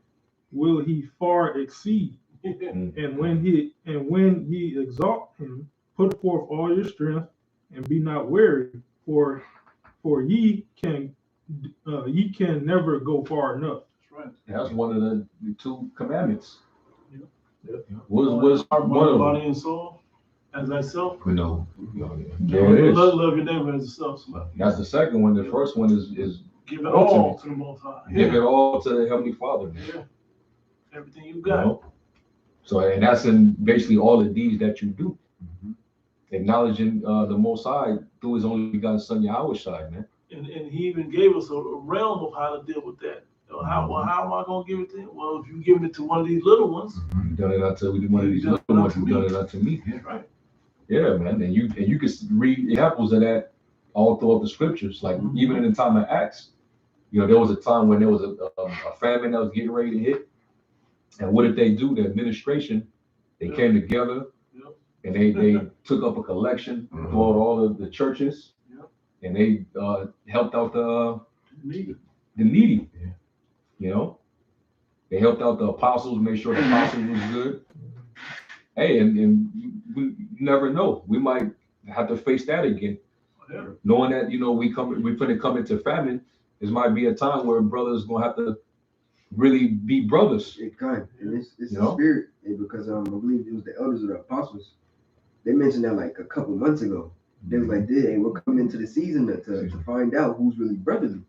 will He far exceed. And when ye exalt Him, put forth all your strength, and be not weary, for ye can never go far enough. That's right. That's one of the two commandments. Yeah. What's Heart, one of body, them? and soul, as thyself. You know, there it is. Love your neighbor as yourself. So That's the second one. The first one is give it all to the Most High. give it all to the Heavenly Father. Man. Yeah. Everything you You got. know? So, and that's in basically all the deeds that you do. Acknowledging the Most High through His only begotten Son, Yahweh Shai, man. And He even gave us a realm of how to deal with that. How am I going to give it to him? Well, if you give it to one of these little ones, You've done it unto one of these little ones. You've done it unto me. That's right. Yeah, man. And you can read examples of that all throughout the scriptures. Like even in the time of Acts, you know, there was a time when there was a famine that was getting ready to hit. And what did they do? The administration, they came together and they took up a collection throughout all of the churches, and they helped out the needy. You know, they helped out the apostles, made sure the apostles was good. Hey, and we never know. We might have to face that again. Yeah. Knowing that, you know, we're finna come into famine, this might be a time where brothers gonna have to really be brothers. It kind, and it's You the know? spirit, because I believe it was the elders of the apostles. They mentioned that like a couple months ago. They was like, "Hey, we're coming into the season to find out who's really brotherly."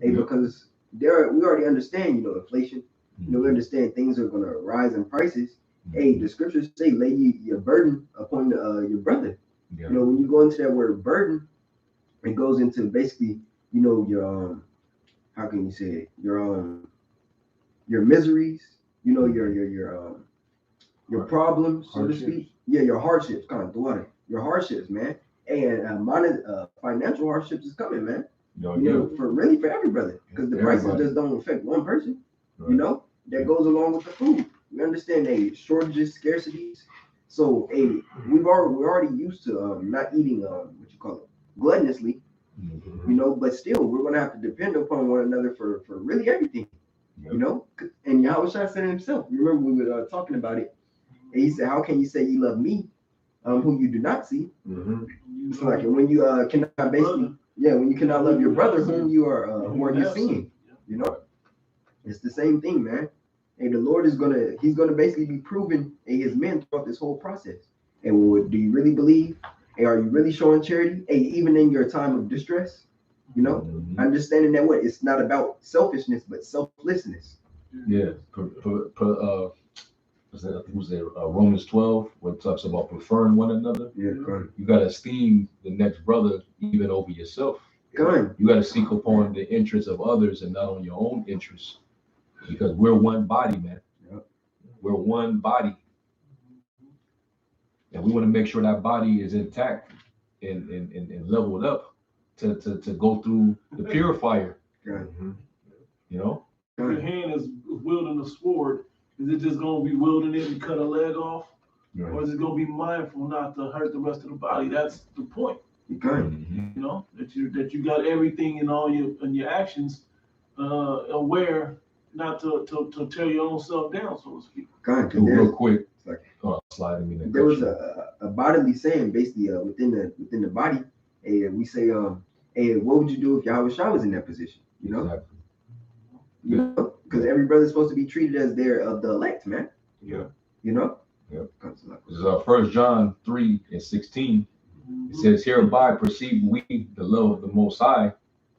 Hey, because we already understand, you know, inflation. You know, we understand things are gonna rise in prices. Hey, the scriptures say, "Lay your burden upon your brother." Yeah. You know, when you go into that word burden, it goes into basically, you know, your how can you say it? Your miseries, you know, your problems, so to speak. Yeah, your hardships, kind of water. Your hardships, man. And financial hardships is coming, man. You know, for every brother, because the prices just don't affect one person. Right. You know, that goes along with the food. We understand shortages, scarcities. So we're already used to not eating gluttonously. You know, but still we're gonna have to depend upon one another for really everything. You know, and Yahweh Shai said it himself. You remember we were talking about it, and he said, "How can you say you love me, whom you do not see?" It's like when you cannot basically, when you cannot love your brother whom you are seeing. You know, it's the same thing, man. And the Lord he's gonna basically be proving his men throughout this whole process. And do you really believe? And are you really showing charity? And even in your time of distress, you know, understanding that it's not about selfishness, but selflessness. Yeah. Romans 12, where it talks about preferring one another. Yeah, you gotta esteem the next brother even over yourself. Good. You gotta seek upon the interests of others and not on your own interests. Because we're one body, man. Yep. We're one body. And we want to make sure that body is intact and leveled up to go through the purifier. Good. You know? If your hand is wielding a sword, is it just going to be wielding it and cut a leg off? Right. Or is it going to be mindful not to hurt the rest of the body? That's the point. Good. You know, that you got everything in all your actions aware not to tear your own self down, so to speak. Good. Real quick, Sliding me. There was a bodily saying basically within the body. We say, hey, what would you do if Yahweh Shai was in that position? You know, exactly. You know, because every brother's supposed to be treated as they're of the elect, man. Yeah. You know. Yeah. This is 1 John 3:16. It says, "Hereby perceive we the love of the Most High,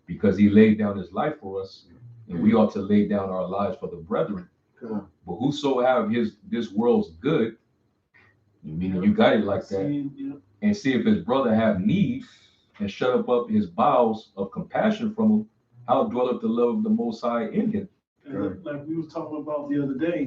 because He laid down His life for us, and we ought to lay down our lives for the brethren. But whoso have this world's good," meaning you got it like that, "and see if his brother have need, and shut up his bowels of compassion from him, how dwelleth the love of the Most High in him?" Like we was talking about the other day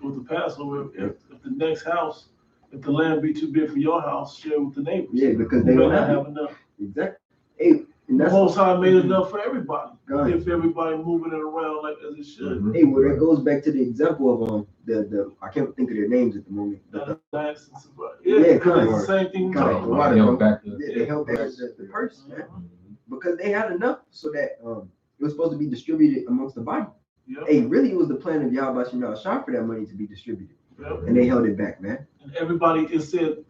with the Passover, if the next house, if the land be too big for your house, share with the neighbors. Yeah, because they don't have enough. Exactly. Hey, the Most High made enough for everybody. If everybody moving it around like as it should. Hey, well, that goes back to the example of the I can't think of their names at the moment. It's the same thing. They helped the person, man, because they had enough so that it was supposed to be distributed amongst the body. Yep. Hey, really, it was the plan of Yahweh Shai for that money to be distributed, and they held it back, man. And everybody, it said,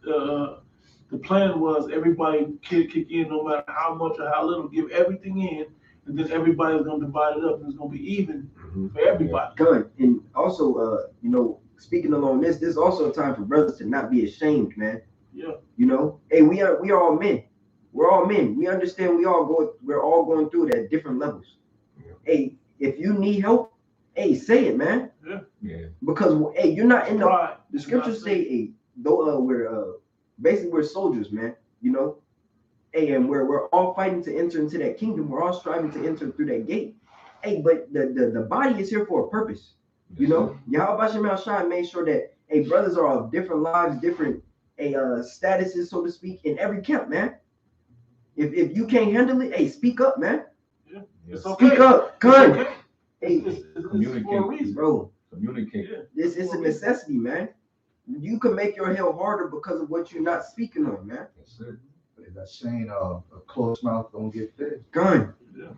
The plan was everybody kick in, no matter how much or how little, give everything in, and then everybody's gonna divide it up, and it's gonna be even for everybody. Good. And also, speaking along this is also a time for brothers to not be ashamed, man. Yeah. Hey, we are all men. We're all men. We understand we're all going through it at different levels. Yeah. Hey, if you need help, hey, say it, man. Yeah. Because hey, you're not in Right. the scriptures say, hey, though we're soldiers, man. Hey, and we're all fighting to enter into that kingdom. We're all striving to enter through that gate. Hey, but the body is here for a purpose. Yahweh Shem Shai made sure that brothers are of different lives, different statuses, so to speak, in every camp, man. If you can't handle it, hey, speak up, man. Yeah. It's okay. Speak up, come. Okay. It's for a reason. Bro. Communicate. It's a necessity, man. You can make your hell harder because of what you're not speaking on, man. That's it. That saying, a closed mouth don't get fed. Gun. Yeah.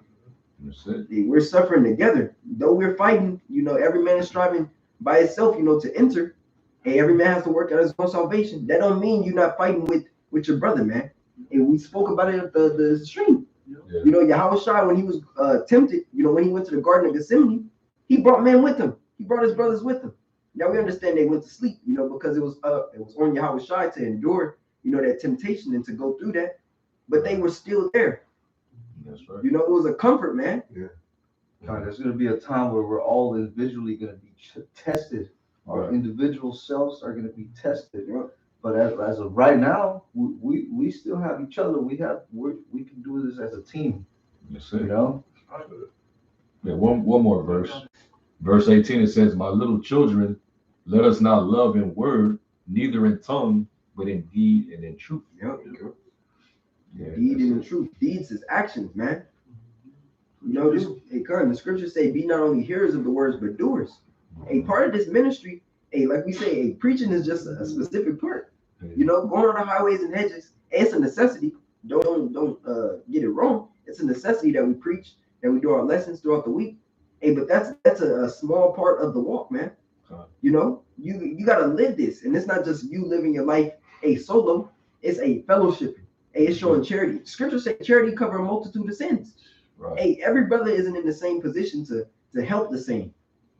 That's it. We're suffering together. Though we're fighting, every man is striving by itself, to enter. Hey, every man has to work out his own salvation. That don't mean you're not fighting with your brother, man. And we spoke about it at the stream. Yeah. Yahweh Shai, when he was tempted, when he went to the Garden of Gethsemane, he brought men with him. He brought his brothers with him. Now we understand they went to sleep, because it was on Yahweh Shai to endure, that temptation and to go through that. But they were still there. That's right. It was a comfort, man. Yeah. God, there's going to be a time where we're all individually going to be tested. Our individual selves are going to be tested. Yeah. But as of right now, we still have each other. We can do this as a team. That's it. Yeah, one more verse. Verse 18, it says, "My little children, let us not love in word, neither in tongue, but in deed and in truth." Yep. Yeah, Deed and in truth. Deeds is actions, man. The scriptures say, "Be not only hearers of the words, but doers." A part of this ministry, like we say, preaching is just a specific part. Going on the highways and hedges, it's a necessity. Don't get it wrong. It's a necessity that we preach, that we do our lessons throughout the week. But that's a small part of the walk, man. You gotta live this, and it's not just you living your life solo. It's a fellowship. It's showing charity. Scripture says charity cover a multitude of sins. Right. Every brother isn't in the same position to help the same.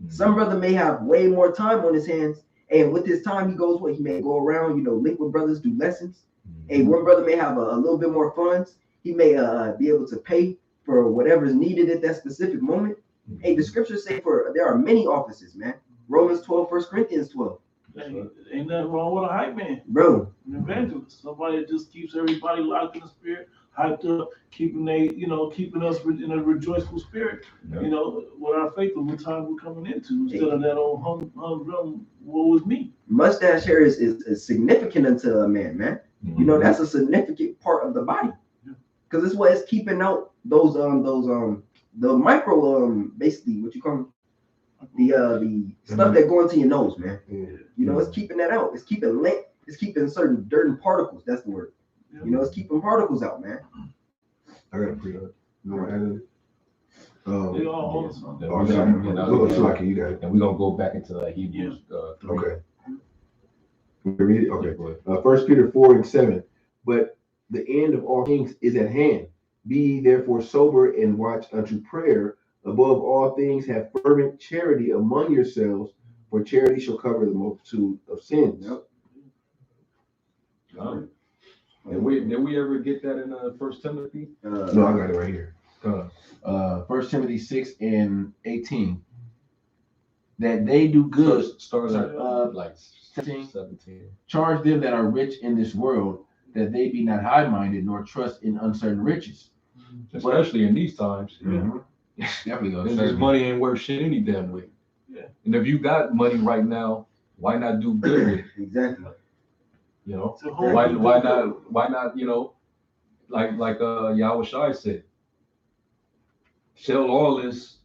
Some brother may have way more time on his hands, and with his time, he goes he may go around, link with brothers, do lessons. One brother may have a little bit more funds. He may be able to pay for whatever is needed at that specific moment. The scriptures say there are many offices, man. Romans 12, 1 Corinthians 12. Ain't nothing wrong with a hype man, bro. An evangelist, somebody that just keeps everybody locked in the spirit, hyped up, keeping us in a rejoiceful spirit. With our faith of what time we're coming into, instead of that old humdrum, woe is me. Mustache hair is significant unto a man, man. That's a significant part of the body, because it's what is keeping out those the micro basically what you call them? The stuff that go into your nose, man. It's keeping that out. It's keeping lint. It's keeping certain dirt and particles. That's the word. It's keeping particles out, man. I got to pre up. You want to add it? They all hold us on. And we're gonna go back into Hebrews 3. Okay. Read it? Okay. 1 Peter 4:7. But the end of all things is at hand. Be ye therefore sober and watch unto prayer. Above all things, have fervent charity among yourselves, for charity shall cover the multitude of sins. Yep. Did we ever get that in 1 Timothy? No, I got it right here. 1 Timothy 6:18. That they do good. Starts at like 17. Charge them that are rich in this world, that they be not high-minded, nor trust in uncertain riches. Especially in these times. Definitely. This money ain't worth shit any damn way. Yeah. And if you got money right now, why not do good with it? Exactly. Why not, like Yahweh Shai said, sell all this,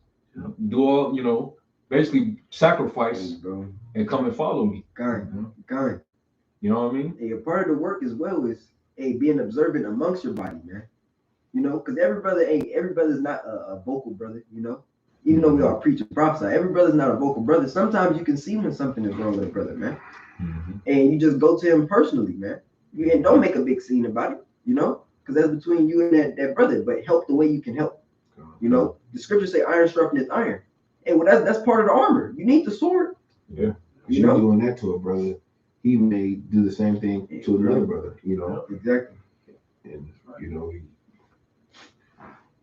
do all, basically sacrifice and come and follow me. Kind. You know what I mean? A part of the work as well is being observant amongst your body, man. Because every brother's not a vocal brother, even though we all preach and prophesy, every brother's not a vocal brother. Sometimes you can see when something is wrong with a brother, man. And you just go to him personally, man. And don't make a big scene about it, you know, because that's between you and that brother. But help the way you can help. You know, the scriptures say iron sharpeneth iron. Hey, well, that's part of the armor. You need the sword. Yeah. You know, doing that to a brother, he may do the same thing to another brother. You know, exactly. and you know,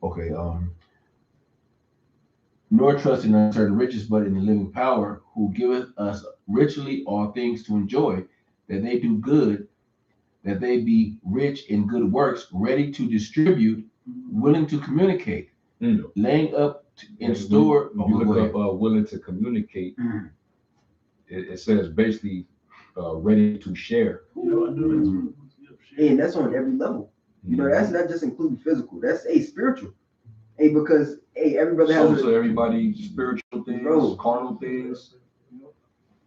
okay. Nor trust in uncertain riches, but in the living power, who giveth us richly all things to enjoy, that they do good, that they be rich in good works, ready to distribute, willing to communicate, laying up in store. If you look up willing to communicate, it says basically ready to share. And that's on every level. You know, that's not just including physical. That's spiritual. Because every brother has so everybody spiritual things, carnal things.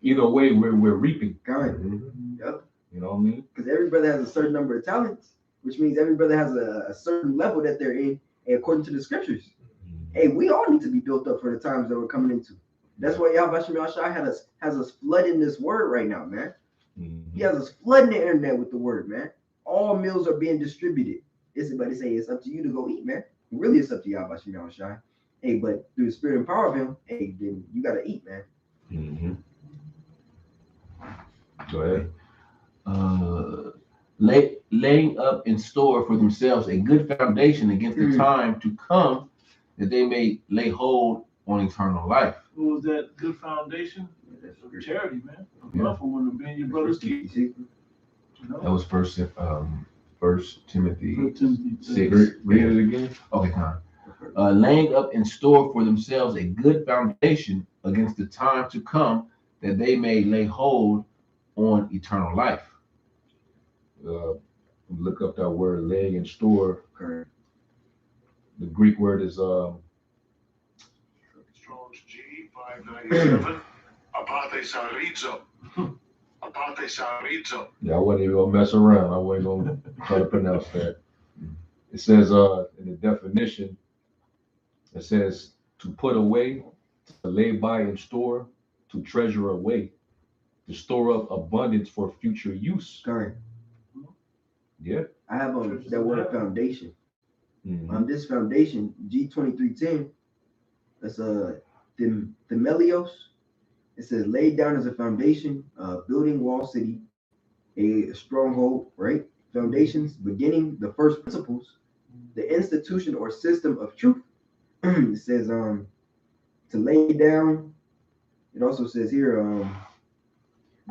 Either way, we're reaping. Yep. You know what I mean? Because every brother has a certain number of talents, which means every brother has a certain level that they're in, according to the scriptures. Hey, we all need to be built up for the times that we're coming into. That's why Yahweh Shai has us flooding this word right now, man. He has us flooding the internet with the word, man. All meals are being distributed. But they say it's up to you to go eat, man. Really, it's up to Yahweh Shai. Hey, but through the spirit and power of him, hey, then you gotta eat, man. Go ahead. Laying up in store for themselves a good foundation against the time to come, that they may lay hold on eternal life. What was that good foundation? Charity, man. Love for one of being your brother's keeper. You know? That was First Timothy 6. Read it again. Okay, time. Laying up in store for themselves a good foundation against the time to come, that they may lay hold on eternal life. Look up that word laying in store. The Greek word is Strong's G597. Apatesarizo. Apatesarizo. Yeah, I wasn't even gonna mess around. I wasn't gonna try to pronounce that. It says in the definition, it says to put away, to lay by in store, to treasure away, to store up abundance for future use. Correct. Yeah. I have that word foundation. This foundation, G2310, that's Themelios. It says laid down as a foundation, building wall city, a stronghold, right? Foundations, beginning, the first principles, the institution or system of truth. It says to lay down. It also says here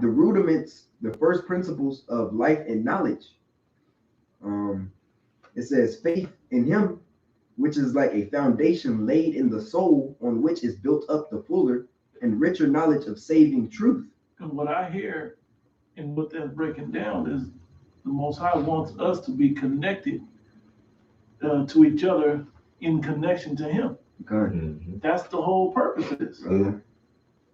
the rudiments, the first principles of life and knowledge. It says faith in him, which is like a foundation laid in the soul, on which is built up the fuller and richer knowledge of saving truth. And what I hear and what that's breaking down is the Most High wants us to be connected to each other in connection to him. That's the whole purpose of this.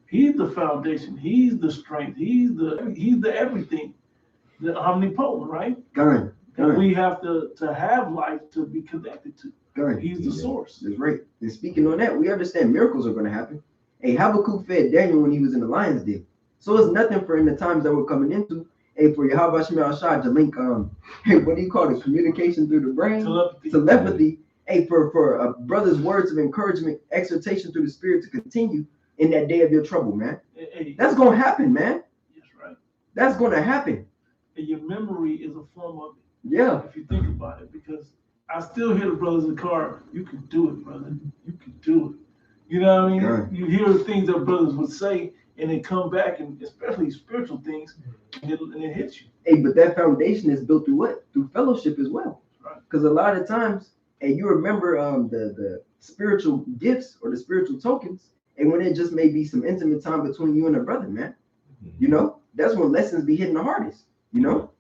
He's the foundation. He's the strength. He's the everything. The omnipotent, right? And we have to have life to be connected to. He's the source. That's right. And speaking on that, we understand miracles are going to happen. Hey, Habakkuk fed Daniel when he was in the lion's den. So it's nothing for in the times that we're coming into. Hey, for Yahweh Shemel Shai to link, hey, what do you call it? Communication through the brain? Telepathy. Hey, for a brother's words of encouragement, exhortation through the spirit to continue in that day of your trouble, man. Hey, that's going to happen, man. That's right. That's going to happen. And your memory is a form of it. Yeah. If you think about it, because I still hear the brothers in the car, you can do it, brother. You can do it. You know what I mean? Yeah. You hear the things that brothers would say, and they come back, and especially spiritual things, and it hits you. Hey, but that foundation is built through what? Through fellowship as well. Because a lot of times, and you remember the spiritual gifts or the spiritual tokens, and when it just may be some intimate time between you and a brother, man. You know, that's when lessons be hitting the hardest. You know.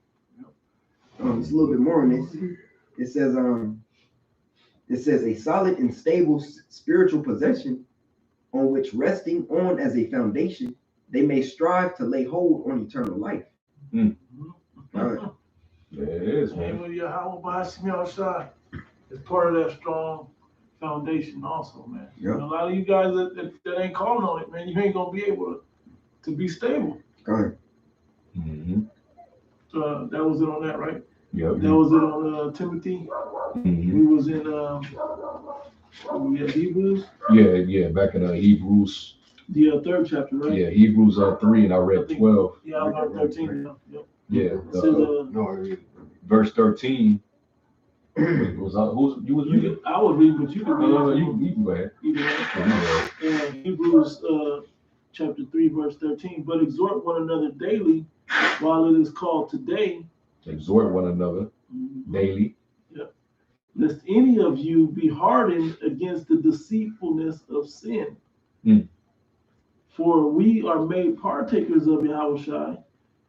It's a little bit more on this. It says a solid and stable spiritual possession, on which resting on as a foundation, they may strive to lay hold on eternal life. All right. Yeah, it is, man. It's part of that strong foundation also, man. Yep. And a lot of you guys that ain't calling on it, man, you ain't gonna be able to be stable. Go ahead. That was it on that, right? Yep. That was it on Timothy. Mhm. We was in Hebrews. Yeah. Back in Hebrews. The third chapter, right? Yeah, Hebrews 3, and I read 12. Yeah, I was on 13 now. Yep. Yeah. So Verse 13. You was reading? I was reading, but you could read. No, you can go ahead. And Hebrews chapter 3, verse 13. But exhort one another daily while it is called today. Exhort one another daily. Yep. Lest any of you be hardened against the deceitfulness of sin. Mm. For we are made partakers of Yahushua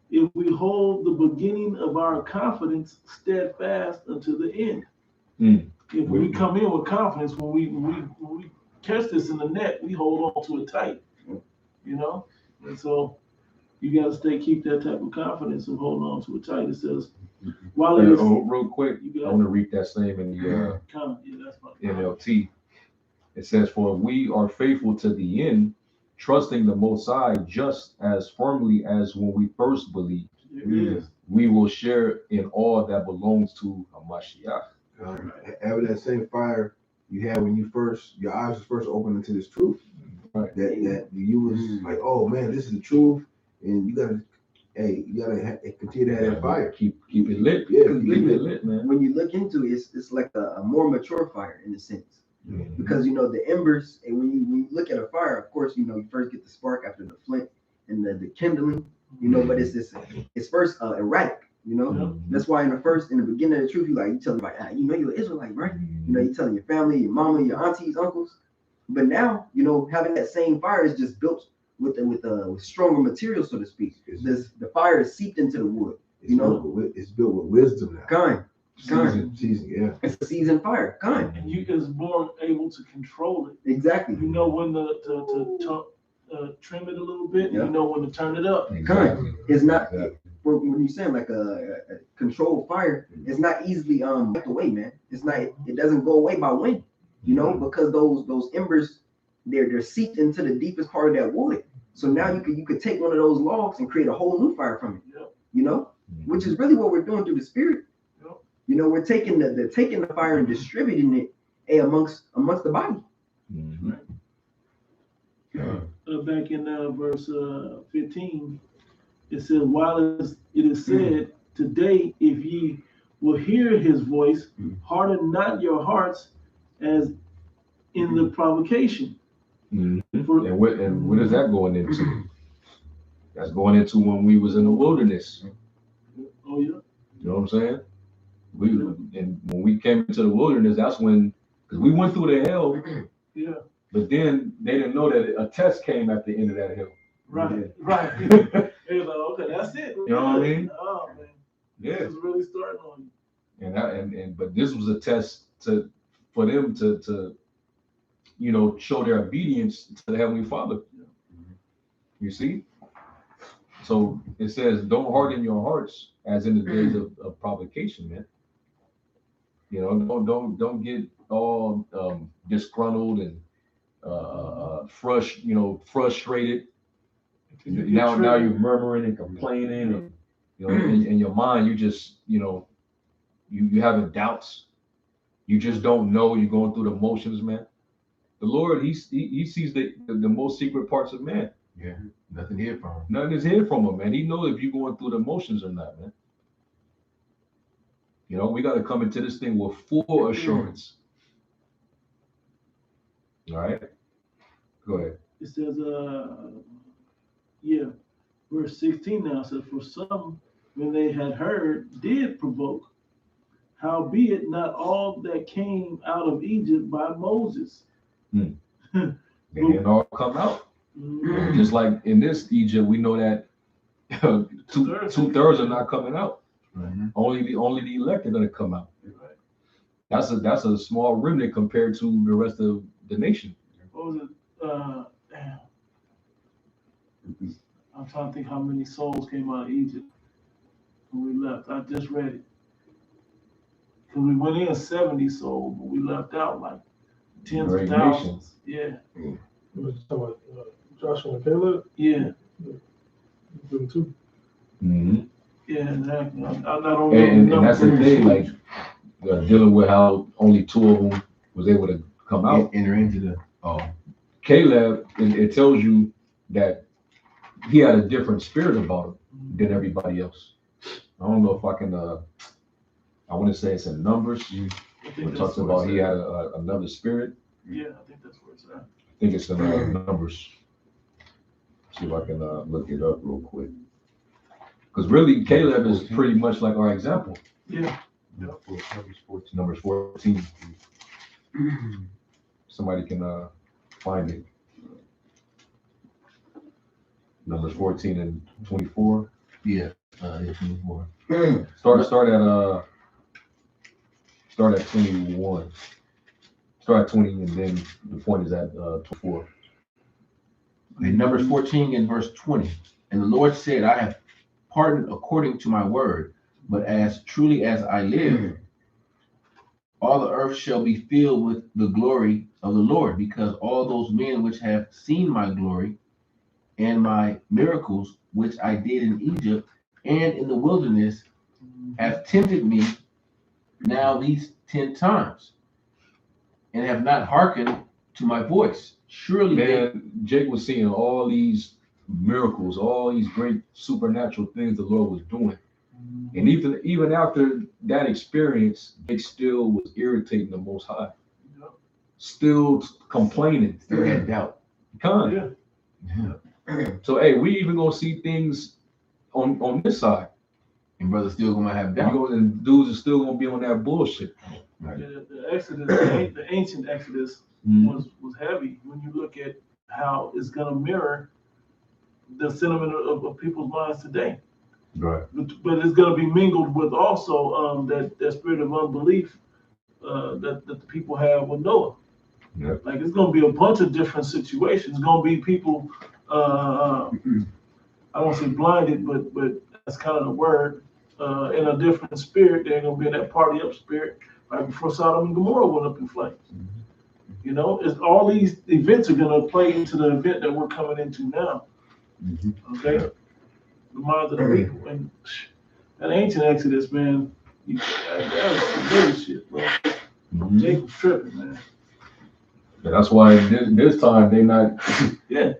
if we hold the beginning of our confidence steadfast unto the end. Mm. If we come in with confidence, when we catch this in the net, we hold on to it tight, you know. And so you got to keep that type of confidence and hold on to it tight. It says, while it is real quick, I want to read that same in the that's fine. NLT. It says, "For we are faithful to the end, trusting the Most High just as firmly as when we first believed. We will share in all that belongs to Hamashiach." Having that same fire you had when your eyes was first opened to this truth. Right. That you was like, oh man, this is the truth, and you gotta continue to have that fire. Keep it lit. Yeah, keep it lit, man. When you look into it, it's like a more mature fire in a sense. Mm-hmm. Because the embers, and when you look at a fire, of course, you first get the spark after the flint and the kindling, but it's first erratic, That's why in the beginning of the truth, you tell them you're an Israelite, right? You're telling your family, your mama, your aunties, uncles. But now, having that same fire is just built with stronger material, so to speak. The fire is seeped into the wood. It's built with wisdom now. Kind. Season, yeah. It's a seasoned fire. Kind. And you is more able to control it. Exactly. You know when to trim it a little bit. Yep. You know when to turn it up. Kind. It's not when you're saying like a controlled fire. It's not easily wiped away, man. It's not. It doesn't go away by wind. Because those embers they're seeped into the deepest part of that wood. So now you could take one of those logs and create a whole new fire from it. Yep. Which is really what we're doing through the Spirit. We're taking the fire and distributing it amongst the body. Mm-hmm. Back in verse 15, it says, while it is said, today, if ye will hear his voice, harden not your hearts as in the provocation. Mm-hmm. And what is that going into? That's going into when we was in the wilderness. Oh, yeah. You know what I'm saying? And when we came into the wilderness, that's when, because we went through the hell. Yeah. But then they didn't know that a test came at the end of that hill. Right. They was like, okay, that's it. You know what I mean? Oh man. Yeah. This is really starting on you. But this was a test for them to show their obedience to the Heavenly Father. You see? So it says, don't harden your hearts as in the days of provocation, man. Don't get all disgruntled and frustrated. Now you're murmuring and complaining, and in your mind you just you having doubts. You just don't know. You're going through the motions, man. The Lord, he sees the most secret parts of man. Yeah, nothing hid from him. Nothing is hid from him, man. He knows if you're going through the motions or not, man. We got to come into this thing with full assurance. All right, go ahead. It says, verse 16 now says, for some, when they had heard, did provoke, howbeit not all that came out of Egypt by Moses. They didn't all come out. Just like in this Egypt, we know that two-thirds are not coming out. Mm-hmm. Only the elect are going to come out. That's a small remnant compared to the rest of the nation. What was it? I'm trying to think how many souls came out of Egypt when we left. I just read it. Because we went in 70 souls, but we left out like tens of thousands. Yeah. Joshua and Caleb? Yeah. Them too. Mm-hmm. Yeah, exactly. I don't know. And that's the thing, like dealing with how only two of them was able to come out. Enter into the Caleb, it tells you that he had a different spirit about him than everybody else. I don't know if I can. I want to say it's in Numbers. It talks about he had another spirit. Yeah, I think that's where it's at. I think it's in Numbers. See if I can look it up real quick. Because really, Caleb is pretty much like our example. Yeah. Numbers 14. Somebody can find it. Numbers 14 and 24. yeah 24. Start at 21. Start at 20, and then the point is at 24. In Numbers 14 and verse 20, and the Lord said, I have pardoned according to my word, but as truly as I live, all the earth shall be filled with the glory of the Lord, because all those men which have seen my glory and my miracles which I did in Egypt and in the wilderness have tempted me now these 10 times, and have not hearkened to my voice. Surely Jake was seeing all these miracles, all these great supernatural things the Lord was doing. And even after that experience, Jake still was irritating the Most High. Still complaining. Still had doubt. Yeah. So hey, we even gonna see things on this side. And brothers still gonna have doubt. And dudes are still gonna be on that bullshit. Right. The Exodus, the ancient Exodus was heavy when you look at how it's gonna mirror the sentiment of people's minds today. Right. But it's gonna be mingled with also that spirit of unbelief that the people have with Noah. Yeah. Like it's gonna be a bunch of different situations. It's gonna be people I don't say blinded, but that's kind of the word. In a different spirit, they're gonna be in that party up spirit right before Sodom and Gomorrah went up in flames. You know, it's all these events are gonna play into the event that we're coming into now. Okay, the minds of the people and that ancient Exodus, man. That was some good shit, bro. Jacob's tripping, man. Yeah, that's why this time they not. Yeah,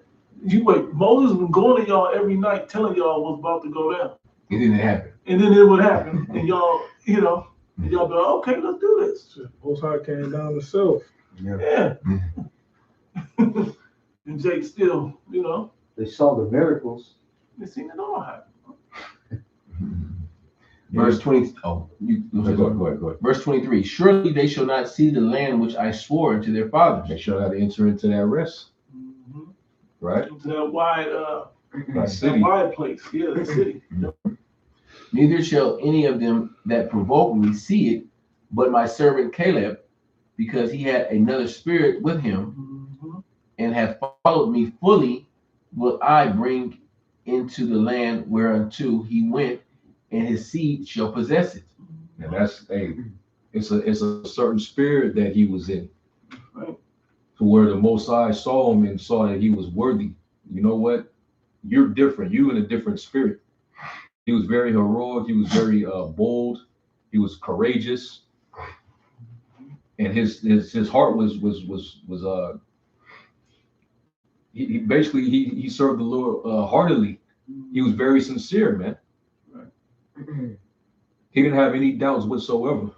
you wait. Moses was going to y'all every night, telling y'all what's about to go down. It didn't happen. And then it would happen, and y'all, and y'all be like, okay, let's do this. Most High came down himself. Yeah. And Jake still, They saw the miracles. they seen it all happen. Verse 20. Go ahead. Verse 23. Surely they shall not see the land which I swore unto their fathers. They shall not enter into that rest. Right? Into that wide, That wide place. Yeah, the city. Neither shall any of them that provoke me see it, but my servant Caleb, because he had another spirit with him, and hath followed me fully, will I bring into the land whereunto he went, and his seed shall possess it. And that's it's a certain spirit that he was in. Right. To where the Most High saw him and saw that he was worthy. You know what? You're different. You in a different spirit. He was very heroic. He was very bold. He was courageous, and his heart was he basically he served the Lord heartily. He was very sincere, man. Right. He didn't have any doubts whatsoever.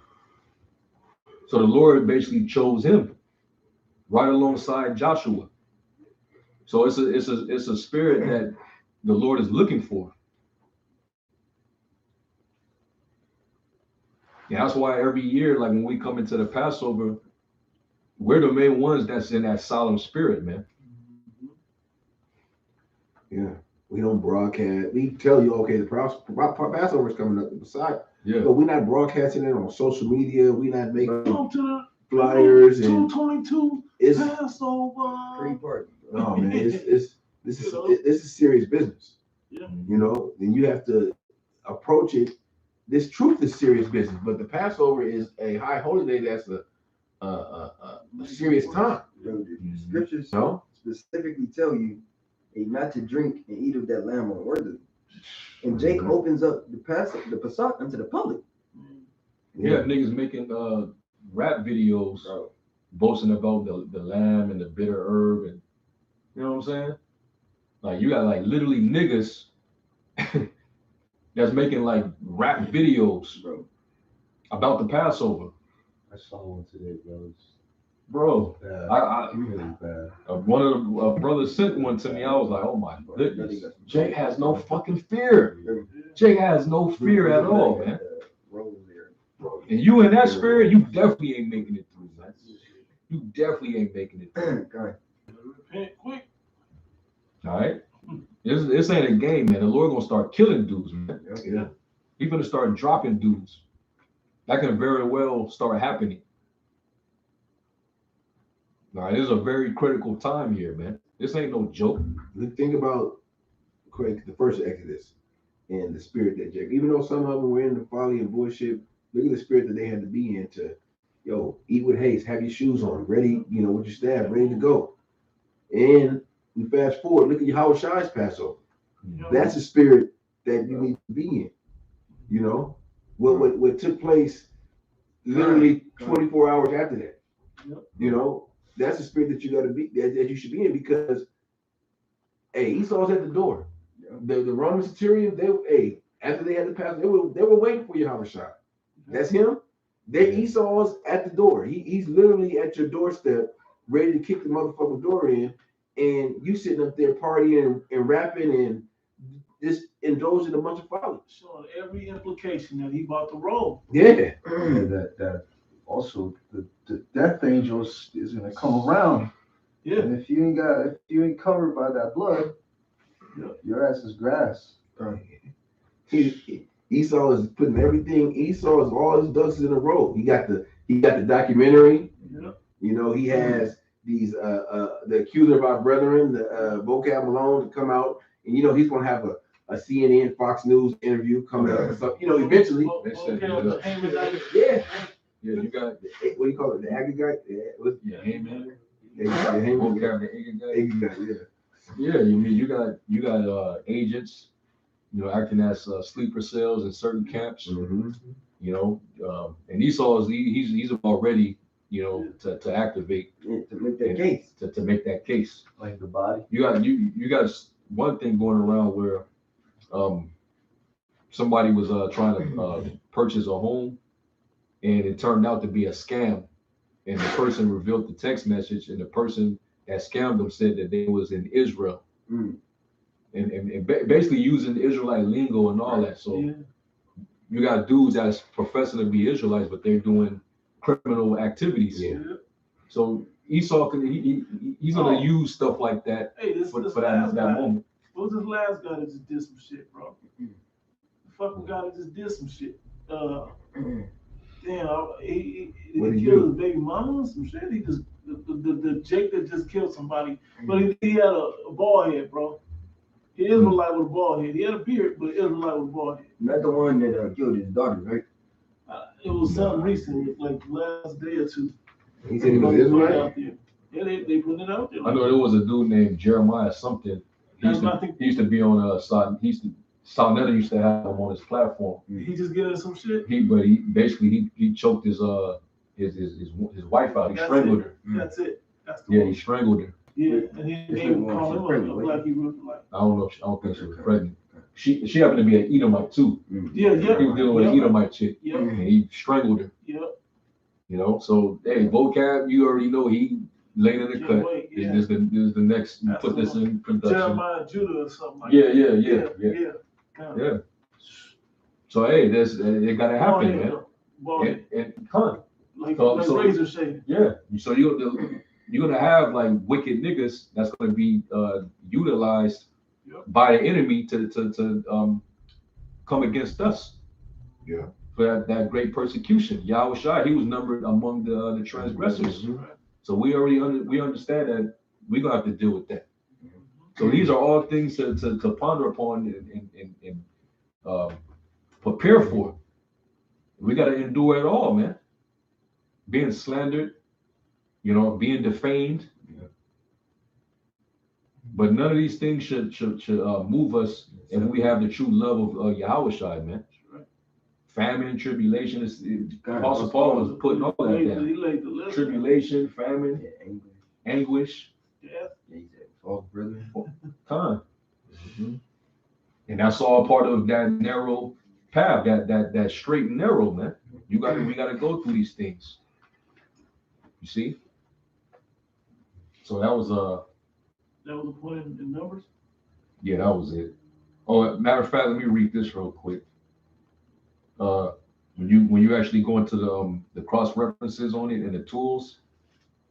So the Lord basically chose him right alongside Joshua. So it's a spirit that the Lord is looking for. Yeah, that's why every year, like when we come into the Passover, we're the main ones that's in that solemn spirit, man. Yeah, we don't broadcast. We tell you, okay, the Passover is coming up beside. Yeah. But we're not broadcasting it on social media. We're not making Go to the flyers and 222 it's Passover. Pre-party. oh man, this is serious business. Yeah. Then you have to approach it. This truth is serious business, but the Passover is a high holy day. That's a serious time. The scriptures No? specifically tell you not to drink and eat of that lamb unworthily. And Jake opens up the Passat into the public. Yeah, niggas making rap videos boasting about the lamb and the bitter herb, and you know what I'm saying? Like you got like literally niggas that's making like rap videos, bro, about the Passover. I saw one today, bro. Bro, Bad. I Really bad. one of the brothers sent one to me. I was like, oh my goodness, Jake has no fucking fear. Jake has no fear at all, man. And you in that spirit, you definitely ain't making it through, man. You definitely ain't making it through. Repent quick. All right, this ain't a game, man. The Lord gonna start killing dudes, man. Yeah. He's gonna start dropping dudes. That can very well start happening. All right, this is a very critical time here, man. This ain't no joke. Think about the first Exodus and the spirit that Jacob, even though some of them were in the folly and bullshit, look at the spirit that they had to be in to, eat with haste, have your shoes on, ready, with your staff, ready to go. And we fast forward, look at Yahweh Shai's Passover. That's the spirit that you need to be in. What took place literally 24 hours after that. That's the spirit that you got to be, that you should be in, because, hey, Esau's at the door. The Roman centurion, after they had the pass, they were waiting for Yahweh Shai. That's him. Esau's at the door. He's literally at your doorstep, ready to kick the motherfucking door in, and you sitting up there partying and rapping and just indulging a bunch of folly. Showing every implication that he about to roll. Yeah. That also the death angel is gonna come around. Yeah. And if you ain't covered by that blood, your ass is grass. Esau is putting everything. Esau is all his ducks in a row. He got the documentary. He has these the accuser of our brethren, the Vocab Malone, to come out, and he's gonna have a CNN, Fox News interview coming up. So eventually, Yeah, you got what do you call it? The Agagite? Haman. Agagite. Yeah, you got agents, acting as sleeper cells in certain camps. Mm-hmm. And Esau he's about ready, to activate to make that case. To make that case. Like the body. You got one thing going around where somebody was trying to purchase a home, and it turned out to be a scam, and the person revealed the text message, and the person that scammed them said that they was in Israel, and basically using the Israelite lingo and all that. So you got dudes that's professing to be Israelites, but they're doing criminal activities. Yeah. So Esau he's gonna use stuff like that for that moment. What was this last guy that just did some shit, bro? The fucking guy that just did some shit. He killed his baby mama or some shit. He just the Jake that just killed somebody, but he had a bald head, bro. He Israelite with a bald head. He had a beard, but Israelite with a bald head. Not the one that killed his daughter, right? It was something recent, like last day or two. He said he was Israelite? Yeah, they put it out there. I know there was a dude named Jeremiah something. He used to be on Salnetta used to have him on his platform. He just getting some shit. He choked his wife out. He strangled her. That's it. That's the one. He strangled her. Yeah, and he didn't call him a black Hebrew. I don't think she was pregnant. She happened to be an Edomite too. Yeah. He was dealing with an Edomite chick. Yeah. And he strangled her. Yeah. So hey, vocab, you already know he laid in the cut. This is the next. You put this in production. Jeremiah Judah or something like that. Yeah. So hey, it gotta happen, man. And come. Like razor shade. Yeah. So you're gonna have like wicked niggas that's gonna be utilized by the enemy to come against us. Yeah. For that great persecution. Yahweh Shai, he was numbered among the transgressors. Mm-hmm. So we understand that we're gonna have to deal with that. So these are all things to ponder upon and prepare for. We got to endure it all, man. Being slandered, being defamed, But none of these things should move us if we have the true love of Yahushua, man. Famine and tribulation is Apostle Paul was putting all that down. Tribulation, famine, anguish. Yeah, he said, false brethren. Time. And that's all part of that narrow path, that straight and narrow, man. We gotta go through these things. You see? So that was the point in Numbers? Yeah, that was it. Oh, matter of fact, let me read this real quick. When you actually go into the cross references on it and the tools,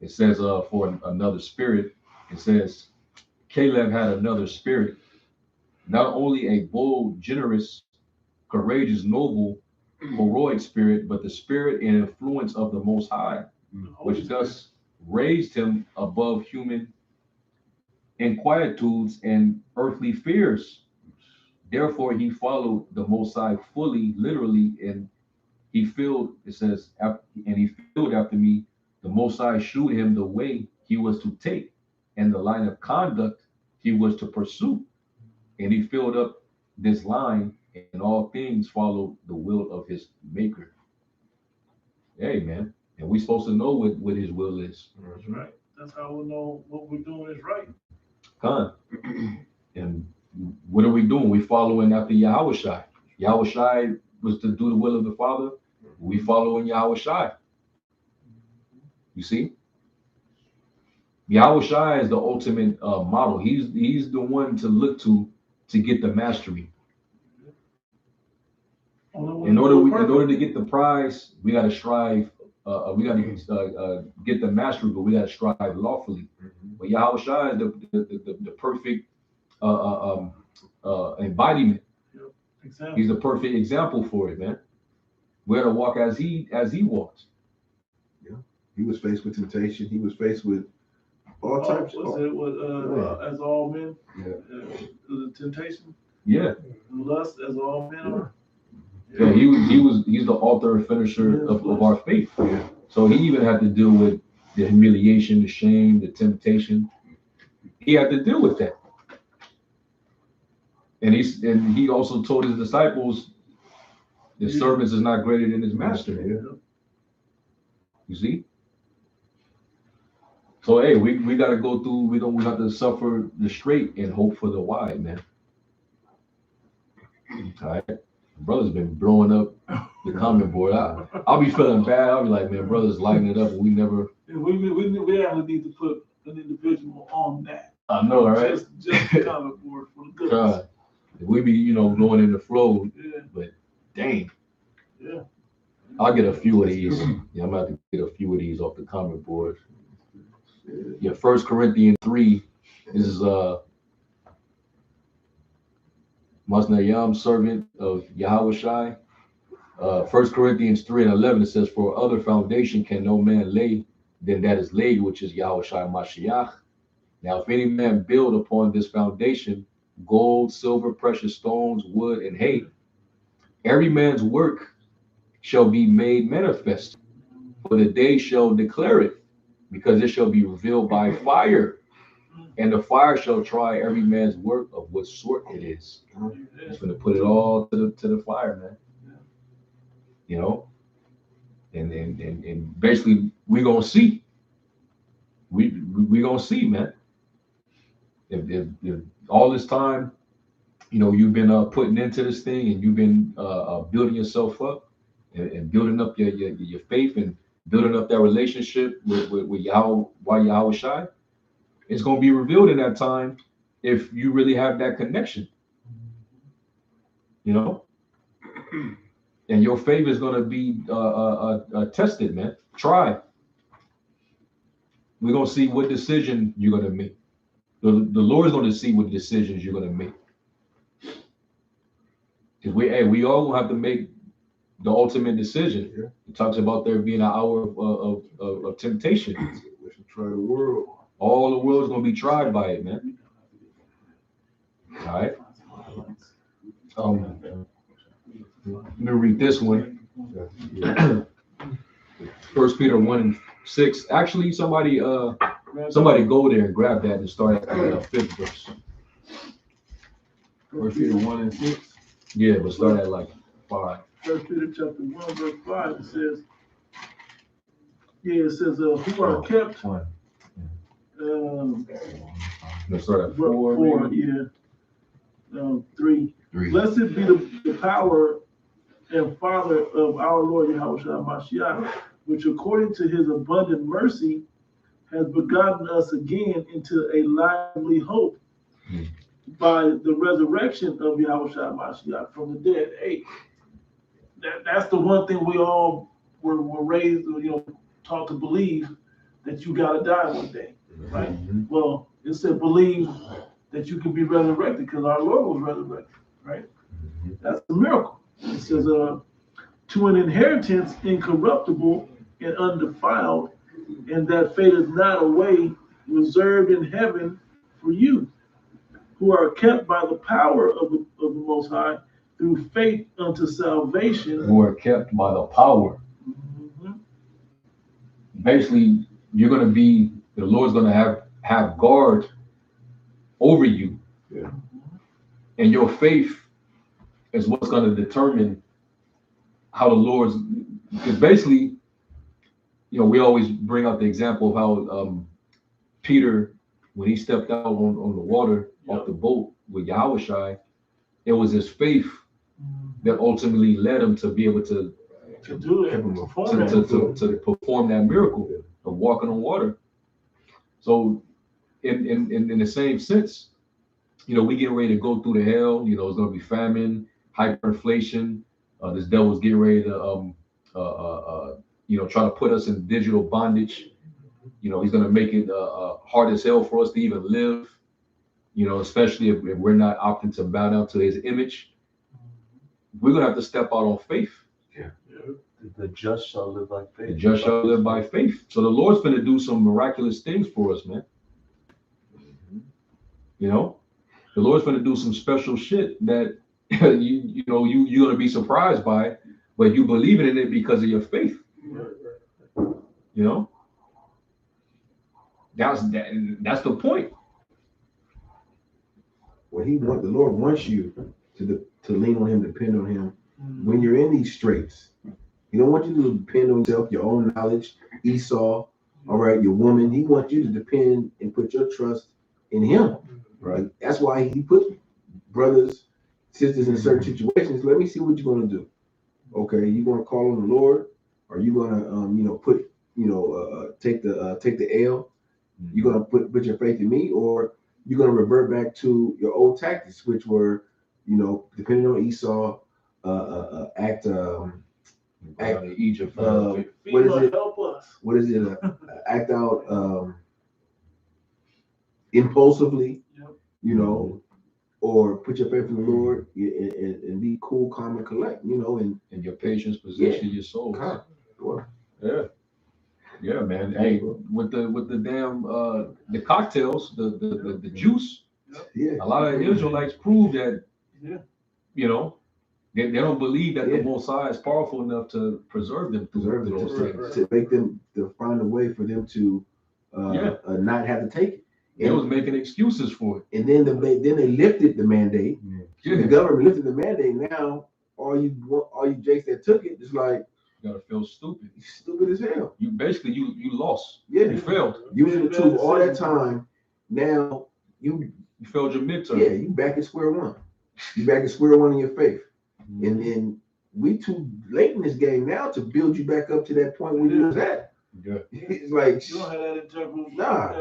it says for another spirit, it says Caleb had another spirit, not only a bold, generous, courageous, noble, heroic spirit, but the spirit and influence of the Most High, which thus raised him above human inquietudes and earthly fears. Therefore, he followed the Most High fully, literally, and he filled, it says, and he filled after me. The Most High shewed him the way he was to take and the line of conduct he was to pursue. And he filled up this line, and all things followed the will of his maker. Hey, man. And we're supposed to know what his will is. That's right. That's how we'll know what we're doing is right. And what are we doing? We following after Yahushua. Yahushua was to do the will of the Father. We following Yahushua. You see? Yahushua is the ultimate model. He's the one to look to get the mastery. In order to get the prize, we got to strive. We got to get the mastery, but we got to strive lawfully. But Yahushua is the perfect embodiment. Exactly. He's the perfect example for it, man. We got to walk as he walked. Yeah, he was faced with temptation. He was faced with all types. As all men? Yeah. The temptation? Yeah. Lust, as all men are. Yeah, he's the author and finisher of our faith. Yeah. So he even had to deal with the humiliation, the shame, the temptation. He had to deal with that. And he also told his disciples, the servant is not greater than his master. Yeah. You see? So hey, we gotta go through, we have to suffer the straight and hope for the wide, man. All right. Brother's been blowing up the comment board. I'll be feeling bad. I'll be like, man, brother's lighting it up, and we never. We actually need to put an individual on that. I know, right? Just the comment board for the good. We be, going in the flow, yeah. But dang. Yeah. I'll get a few of these. Yeah, I'm about to get a few of these off the comment board. Yeah, 1 Corinthians 3 is Masnayam, servant of Yahushai. 1 Corinthians 3:11, it says, for other foundation can no man lay than that is laid, which is Yahushai Mashiach. Now, if any man build upon this foundation, gold, silver, precious stones, wood, and hay, every man's work shall be made manifest, for the day shall declare it, because it shall be revealed by fire. And the fire shall try every man's work of what sort it is. It's going to put it all to the fire, man. And basically we're gonna see. We gonna see, man. If all this time, you've been putting into this thing, and you've been building yourself up and building up your faith and building up that relationship with Yahushua, it's going to be revealed in that time if you really have that connection, and your faith is going to be tested, man. Try. We're going to see what decision you're going to make. The Lord's going to see what decisions you're going to make. Because we all going to have to make the ultimate decision. Yeah. It talks about there being an hour of temptation. We should try the world. All the world's going to be tried by it, man. All right. Let me read this one. 1 Peter 1:6. Actually, somebody Somebody go there and grab that and start at the 5th verse. 1 Peter 1 and 6. Yeah, but start at like 5. 1 Peter chapter 1, verse 5, it says, who are kept. Let's start at 4. 4, yeah. 3. Blessed be the power and Father of our Lord Yahushua Mashiach, which according to his abundant mercy has begotten us again into a lively hope by the resurrection of Yahushua Mashiach from the dead. Hey, that's the one thing we all were raised, taught to believe, that you gotta die one day, right? Well, it said believe that you can be resurrected because our Lord was resurrected, right? That's a miracle. It says, to an inheritance incorruptible and undefiled, and that fadeth not away, reserved in heaven for you, who are kept by the power of the Most High through faith unto salvation. Who are kept by the power. Basically, you're going to be, the Lord's going to have guard over you. Yeah. And your faith is what's going to determine how the Lord's, because basically, we always bring out the example of how Peter, when he stepped out on the water off the boat with Yahushua, it was his faith that ultimately led him to be able to do it, to perform that miracle of walking on water. So in the same sense, we getting ready to go through the hell. It's going to be famine, hyperinflation. This devil's getting ready to try to put us in digital bondage. He's going to make it hard as hell for us to even live. Especially if we're not opting to bow down to his image. We're going to have to step out on faith. Yeah. The just shall live by faith. The just shall live by faith. So the Lord's going to do some miraculous things for us, man. The Lord's going to do some special shit that you're going to be surprised by, but you believe in it because of your faith. That's the point. The Lord wants you to lean on him, depend on him when you're in these straits. He don't want you to depend on yourself, your own knowledge, Esau, all right, your woman. He wants you to depend and put your trust in him, right? That's why he put brothers, sisters in certain situations. Let me see what you're going to do. Okay, you going to call on the Lord, or you going to take the L? You're going to put your faith in me, or you're going to revert back to your old tactics, which were, depending on Esau, act Egypt. What is it? Help us. What is it? Act out impulsively, or put your faith in the Lord and be cool, calm, and collect, and your patience possession your soul. Yeah, man. Hey, with the damn the cocktails, the juice. Yeah. A lot of Israelites prove that. They don't believe that the Most High is powerful enough to preserve them through those things. To make them to find a way for them to not have to take it. They was making excuses for it. And then they lifted the mandate. Yeah. The government lifted the mandate. Now all you jakes that took it, it's like you gotta feel stupid. Stupid as hell. You basically you lost. Yeah. You failed. Using the tool all that time. Now you failed your midterm. Yeah, you back at square one. You back at square one in your faith. And then we too late in this game now to build you back up to that point where you was at. Yeah. It's like you don't have that integral. Nah.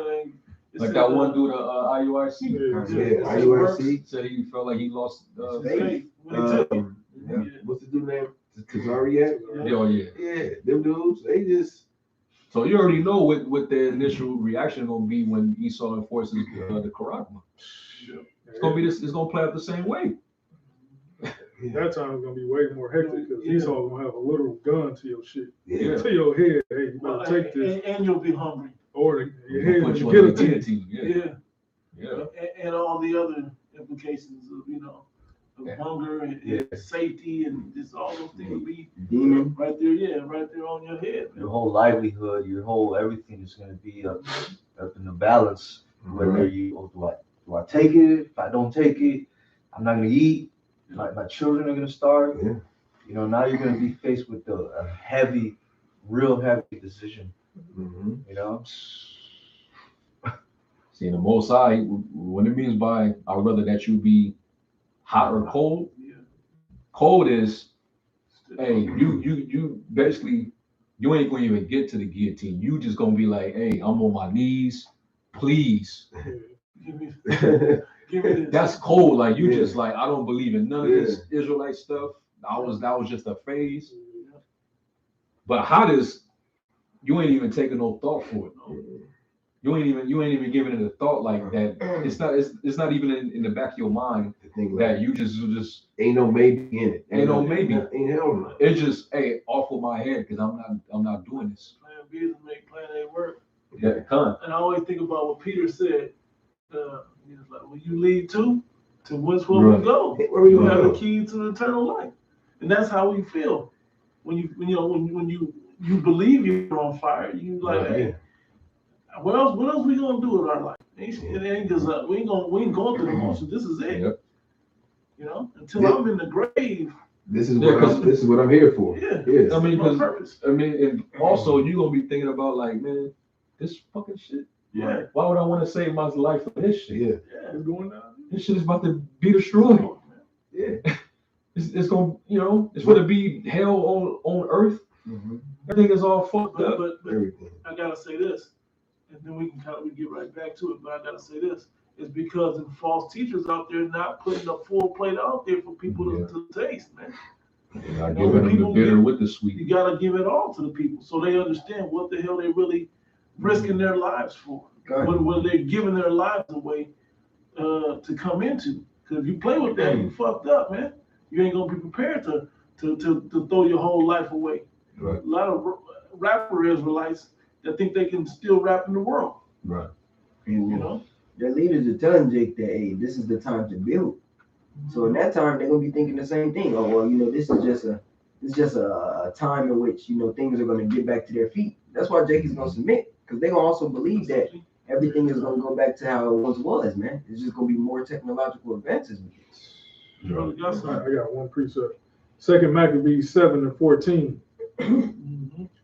Like that one dude, IUIC. Yeah, IUIC said he felt like he lost faith. What's the dude name? Kazariak? Yeah, them dudes, they just. So you already know what the initial reaction gonna be when Esau enforces the Karagma. It's gonna be this. It's gonna play out the same way. That time is gonna be way more hectic because Esau gonna have a literal gun to your shit, to your head. Hey, you better take this, and you'll be hungry. Or your head put you guillotine. Yeah. And all the other implications of of hunger and Yeah. safety and just all those things will be Demon. right there, right there on your head. Your whole livelihood, your whole everything is going to be up in the balance. Whether you do I take it? If I don't take it, I'm not going to eat. My children are going to starve. Yeah. You know, now you're going to be faced with a heavy, real heavy decision. Mm-hmm. You know. See, the Most High, what it means by I'd rather that you be hot or cold. Yeah. Cold is, hey, you basically you ain't gonna even get to the guillotine. You just gonna be like, hey, I'm on my knees, please. Give me this. That's cold. Like you Yeah. just like I don't believe in none of this Israelite stuff. That was just a phase. But hot is you ain't even taking no thought for it. No. You ain't even giving it a thought like that. It's not even in the back of your mind that you just ain't no maybe in it. Ain't no maybe. Ain't hell no. It's just hey, off of my head because I'm not doing this. Plan B is make plan A work. Yeah, come. And I always think about what Peter said. He was like, "Will you lead to whence will we go? Where we You gonna have go? the key to eternal life." And that's how we feel when you believe you're on fire. You like, hey, what else we gonna do with our life? It ain't just we ain't going through the motions. This is it. Yep. You know, until I'm in the grave. This is what I'm here for. Yeah. Yes. I mean, my purpose. I mean, and also you gonna be thinking about like, man, this fucking shit. Yeah. Why would I want to save my life for this shit? Yeah. Yeah, it's going down. This shit is about to be destroyed. Yeah. It's gonna, it's gonna be hell on earth. Mm-hmm. Everything is all fucked up. But Everything. I gotta say this, and then we get right back to it. But I gotta say this: it's because the false teachers out there not putting the full plate out there for people to taste, man. Not giving them the bitter with the sweet. You gotta give it all to the people so they understand what the hell they really risking their lives for. What they're giving their lives away to come into. Because if you play with that, you fucked up, man. You ain't gonna be prepared to throw your whole life away. Right. A lot of rapper Israelites that think they can still rap in the world. Right. And their leaders are telling Jake that hey, this is the time to build. So in that time, they're gonna be thinking the same thing. Oh well, this is just a time in which things are gonna get back to their feet. That's why Jake is gonna submit because they're gonna also believe that everything is gonna go back to how it once was, man. It's just gonna be more technological advances. Right. I got one precept. 2 Maccabees 7:14.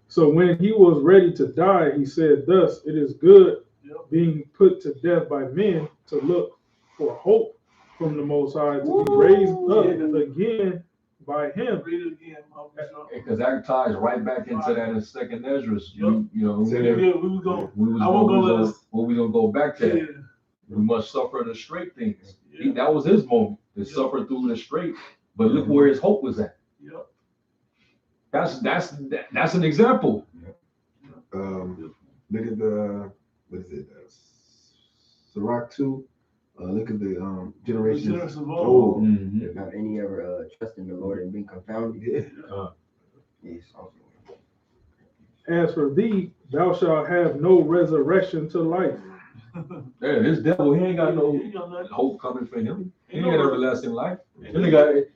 So when he was ready to die, he said, "Thus it is good, being put to death by men, to look for hope from the Most High, to be raised up again by him." Read it again, Because that ties right back into that in Second Esdras. Yep. We we gonna go back to that. Yeah. We must suffer the straight things. That was his moment to suffer through the straight. But look where his hope was at. Yep. That's an example. Look at the what is it? Sirach 2. Look at the generations of old. Mm-hmm. Not any ever trust in the Lord and been confounded. Yeah. Yes, also. As for thee, thou shalt have no resurrection to life. Yeah, this devil, he ain't got no hope coming for him. He ain't got everlasting life.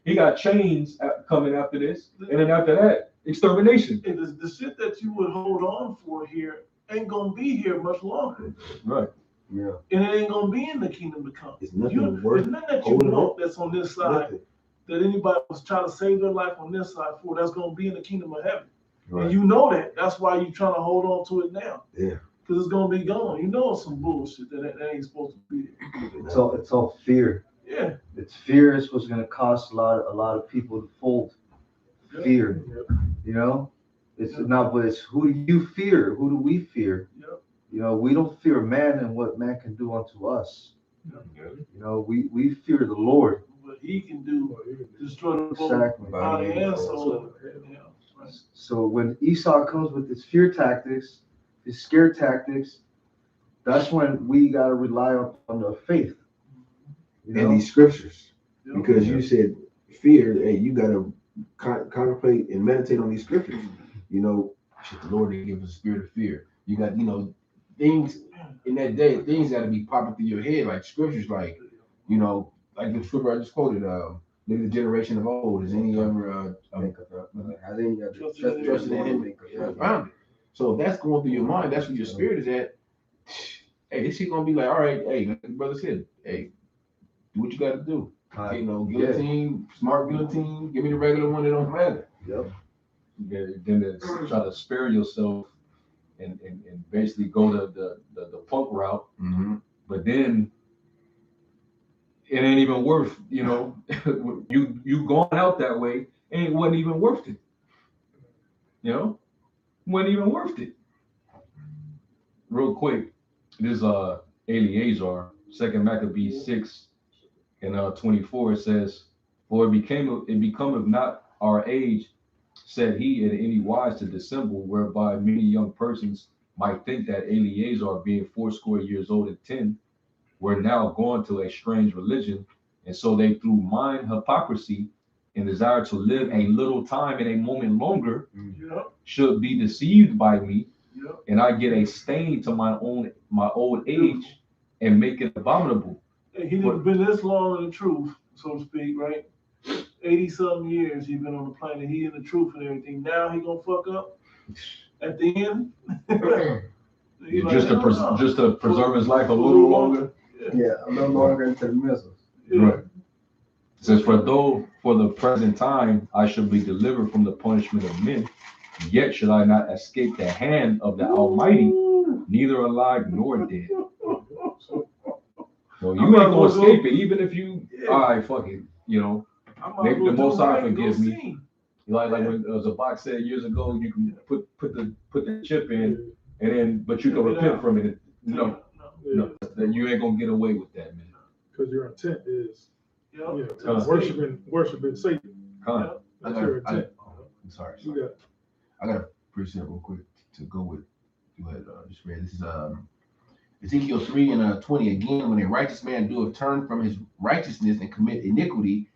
He got chains coming after this, and then after that, extermination. The shit that you would hold on for here ain't gonna be here much longer. Right. Yeah. And it ain't gonna be in the kingdom to come. It's nothing worth There's nothing that you want that's on this side that anybody was trying to save their life on this side for. That's gonna be in the kingdom of heaven. Right. And you know that. That's why you're trying to hold on to it now. Yeah. Because it's gonna be gone. You know it's some bullshit that ain't supposed to be there. It's all fear. Yeah. It's fear is what's gonna cost a lot of people to fold. Fear. It's not, but it's who do you fear? Who do we fear? Yep. We don't fear man and what man can do unto us. Yep. We fear the Lord. What he can do, destroy the exactly. body and soul. Right. So when Esau comes with his fear tactics, his scare tactics, that's when we gotta rely on the faith. And these scriptures. Because you said fear, hey, you gotta contemplate and meditate on these scriptures. Shit, the Lord didn't give us a spirit of fear. You got, things in that day, things gotta be popping through your head, like scriptures, like the scripture I just quoted, Look at the generation of old. Is any ever Has any other Trusted in him? Found it. So if that's going through your mind, that's where your spirit is at. Hey, this shit gonna be like, all right, hey, like the brother said, hey, do what you got to do. You know, guillotine, smart guillotine. Give me the regular one. It don't matter. Yep. Then to try to spare yourself and basically go the punk route, but then it ain't even worth, you know, you going out that way, and it wasn't even worth it. You know, wasn't even worth it. Real quick, this Eleazar, 2 Maccabees 6 and 24, it says, "For it becometh not our age, said he, in any wise to dissemble, whereby many young persons might think that Eleazar, being 80 and 10, were now gone to a strange religion, and so they through mind hypocrisy and desire to live a little time and a moment longer, should be deceived by me, and I get a stain to my old age and make it abominable." And he didn't been this long in the truth, so to speak, right? 80-something years he's been on the planet. He in the truth and everything. Now he gonna fuck up at the end. Just to preserve his life a little longer. Yeah, a little longer into the missiles. Right. It says, "For though for the present time I should be delivered from the punishment of men, yet should I not escape the hand of the Almighty, neither alive nor dead." So you ain't gonna escape it, even if you, all right, fuck it, you know. The Most High forgive me. Like when Zabak said years ago, you can put the chip in, and then but you can repent from it. No, then you ain't gonna get away with that, man. Because your intent is worshiping Satan. That's your intent. I'm sorry. I got a precept real quick to go with. Go ahead, just read. This is Ezekiel 3 and 20. "Again, when a righteous man doeth turn from his righteousness and commit iniquity,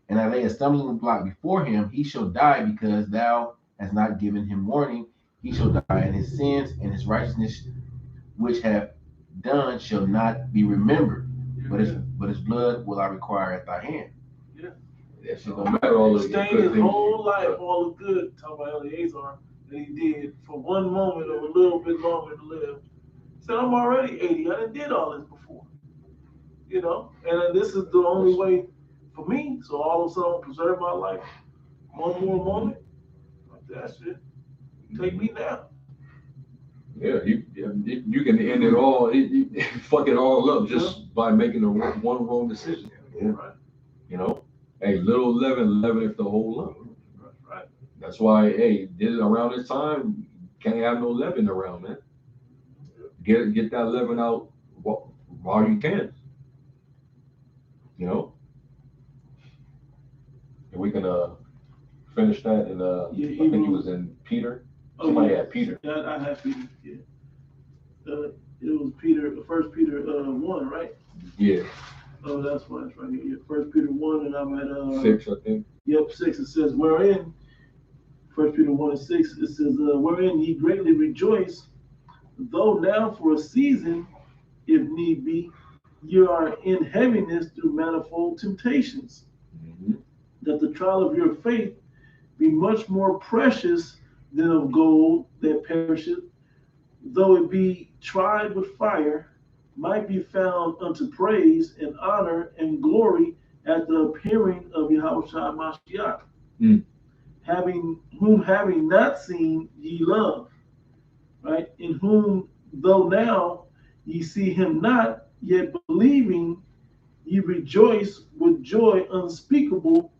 and I lay a stumbling block before him, he shall die, because thou hast not given him warning. He shall die, and his sins and his righteousness which have done shall not be remembered. But his blood will I require at thy hand." Yeah. That shit don't matter. All the stained his whole life, all the good, talking about Eleazar, that he did for one moment or a little bit longer to live. He said, "I'm already 80. I done did all this before." You know, and this is the only way for me. So all of a sudden, preserve my life one more moment. Like that shit. Take me now. Yeah, you can end it all, fuck it all up just by making one wrong decision. Yeah. Right. You know, hey, little leaven if the whole lump. Right. That's why, hey, around this time, can't have no leaven around, man. Get that leaven out while you can. You know, and we can finish that in I think it was in Peter. Somebody had Peter. Yeah, I had Peter. Yeah. It was Peter, 1 Peter 1, right? Yeah. Oh, that's why it's right here. Yeah, 1 Peter 1, and I'm at 6, I think. Yep, 6. It says, "Wherein," 1 Peter 1 and 6. It says, "Wherein ye greatly rejoice, though now for a season, if need be, you are in heaviness through manifold temptations, that the trial of your faith be much more precious than of gold that perisheth, though it be tried with fire, might be found unto praise and honor and glory at the appearing of Yahushua Mashiach, having not seen ye love," right? "In whom, though now ye see him not, yet believing ye rejoice with joy unspeakable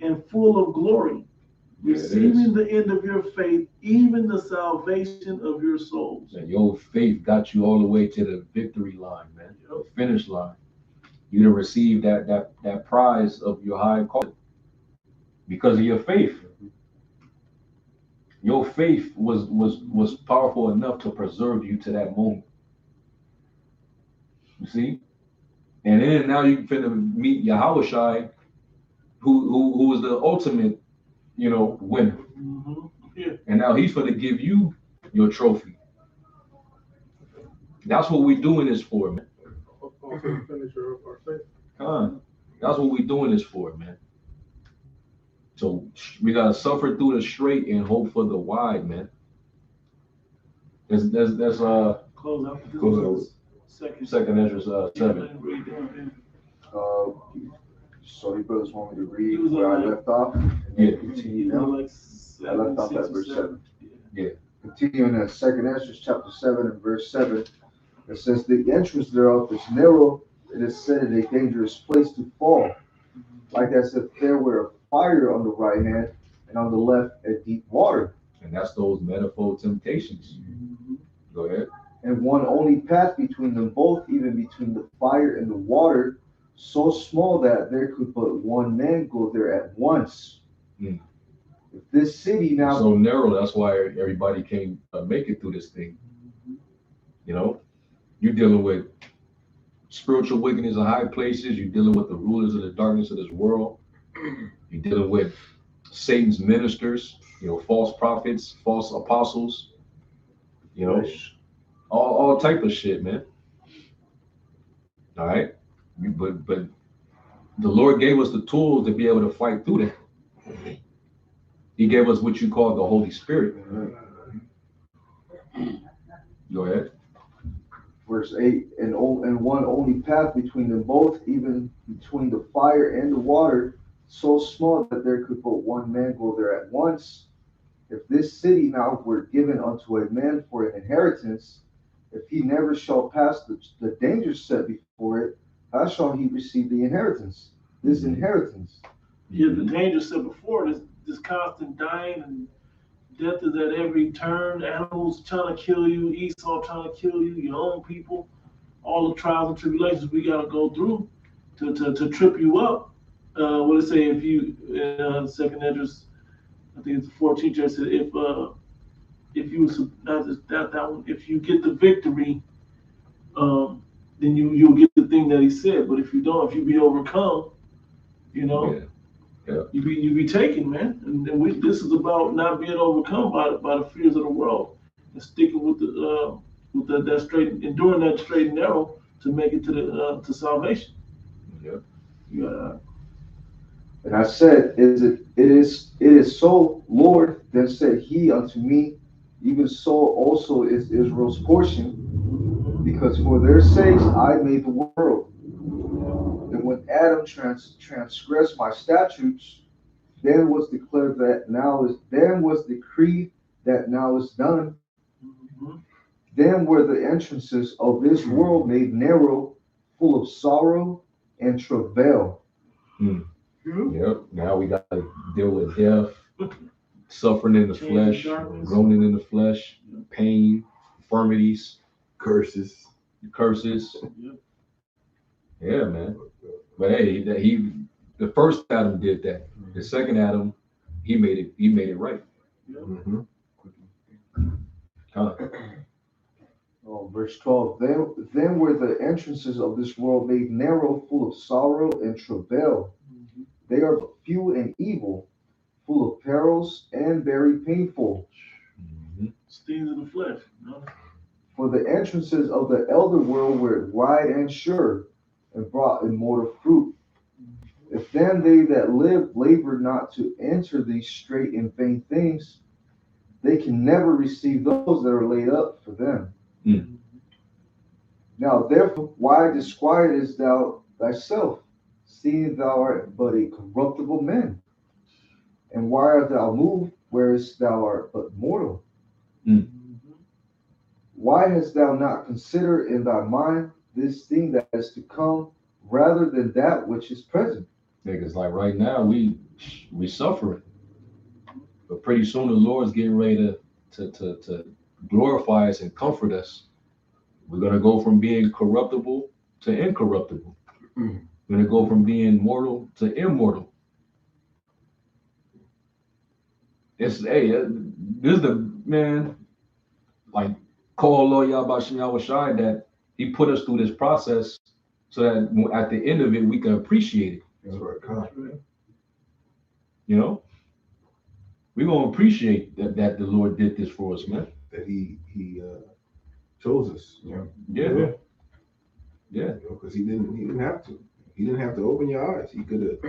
and full of glory, receiving the end of your faith, even the salvation of your souls." And your faith got you all the way to the victory line, man. The finish line. You done received that prize of your high calling because of your faith. Your faith was powerful enough to preserve you to that moment. You see? And then now you finna meet Yahushua, who was the ultimate, winner. Yeah. And now he's gonna give you your trophy. That's what we're doing this for, man. Finisher of our faith. That's what we're doing this for, man. So we gotta suffer through the straight and hope for the wide, man. That's Close out this Close out. verse. Second Ezra 7. Read down, Uh, so you brothers want me to read He was where I on left off? And Yeah. then continue now? like I left off 6 at or verse 7. Yeah. Continuing at Second Ezra chapter 7 and verse 7, it says, the entrance thereof is narrow, it is said in a dangerous place to fall, like as if there were a fire on the right hand, and on the left a deep water. And that's those manifold temptations. Go ahead. And one only path between them both, even between the fire and the water, so small that there could but one man go there at once. Mm. If this city now, So narrow, that's why everybody can't make it through this thing. You know, you're dealing with spiritual wickedness in high places. You're dealing with the rulers of the darkness of this world. You're dealing with Satan's ministers, you know, false prophets, false apostles, you know, all type of shit, man. All right, but the Lord gave us the tools to be able to fight through that. He gave us what you call the Holy Spirit. Go ahead. verse 8, and one only path between them both, even between the fire and the water, so small that there could but one man go there at once. If this city now were given unto a man for an inheritance, if he never shall pass the danger set before it, how shall he receive the inheritance? This inheritance. Yeah, the danger set before this constant dying and death is at every turn. Animals trying to kill you, Esau trying to kill you, your own people. All the trials and tribulations we gotta go through to trip you up. What did it say? If you second address, I think it's the 14th chapter. Said if you that one, if you get the victory, then you'll get the thing that he said. But if you don't, if you be overcome, you know. Yeah. Yeah. You be taken, man, and this is about not being overcome by the fears of the world and sticking with that straight, enduring that straight and narrow to make it to salvation. Yeah. Yeah. And I said, it is so, Lord. Then said he unto me, even so also is Israel's portion, because for their sakes I made the world. And when Adam transgressed my statutes, then was declared that then was decreed that now is done. Mm-hmm. Then were the entrances of this world made narrow, full of sorrow and travail. Yep. Now we got to deal with death, suffering in the flesh, groaning in the flesh, pain, infirmities, curses. Yep. Yeah, man. But hey, the first Adam did that. The second Adam, he made it right. Mm-hmm. Verse 12. Then were the entrances of this world made narrow, full of sorrow and travail. Mm-hmm. They are few and evil, full of perils and very painful. Stings in the flesh. You know? For the entrances of the elder world were wide and sure, and brought immortal fruit. If then they that live labor not to enter these straight and vain things, they can never receive those that are laid up for them. Mm. Now therefore, why disquietest thou thyself, seeing thou art but a corruptible man? And why art thou moved, whereas thou art but mortal? Mm. Why hast thou not considered in thy mind this thing that is to come, rather than that which is present? Because like right now we suffering, but pretty soon the Lord's getting ready to glorify us and comfort us. We're gonna go from being corruptible to incorruptible. We're gonna go from being mortal to immortal. This is the man, like call Lord Yahbashim Yahushai, that he put us through this process so that at the end of it we can appreciate it. That's right. God. You know, we're gonna appreciate that the Lord did this for us, man. That he chose us. Yeah. Because he didn't have to. He didn't have to open your eyes. He could have,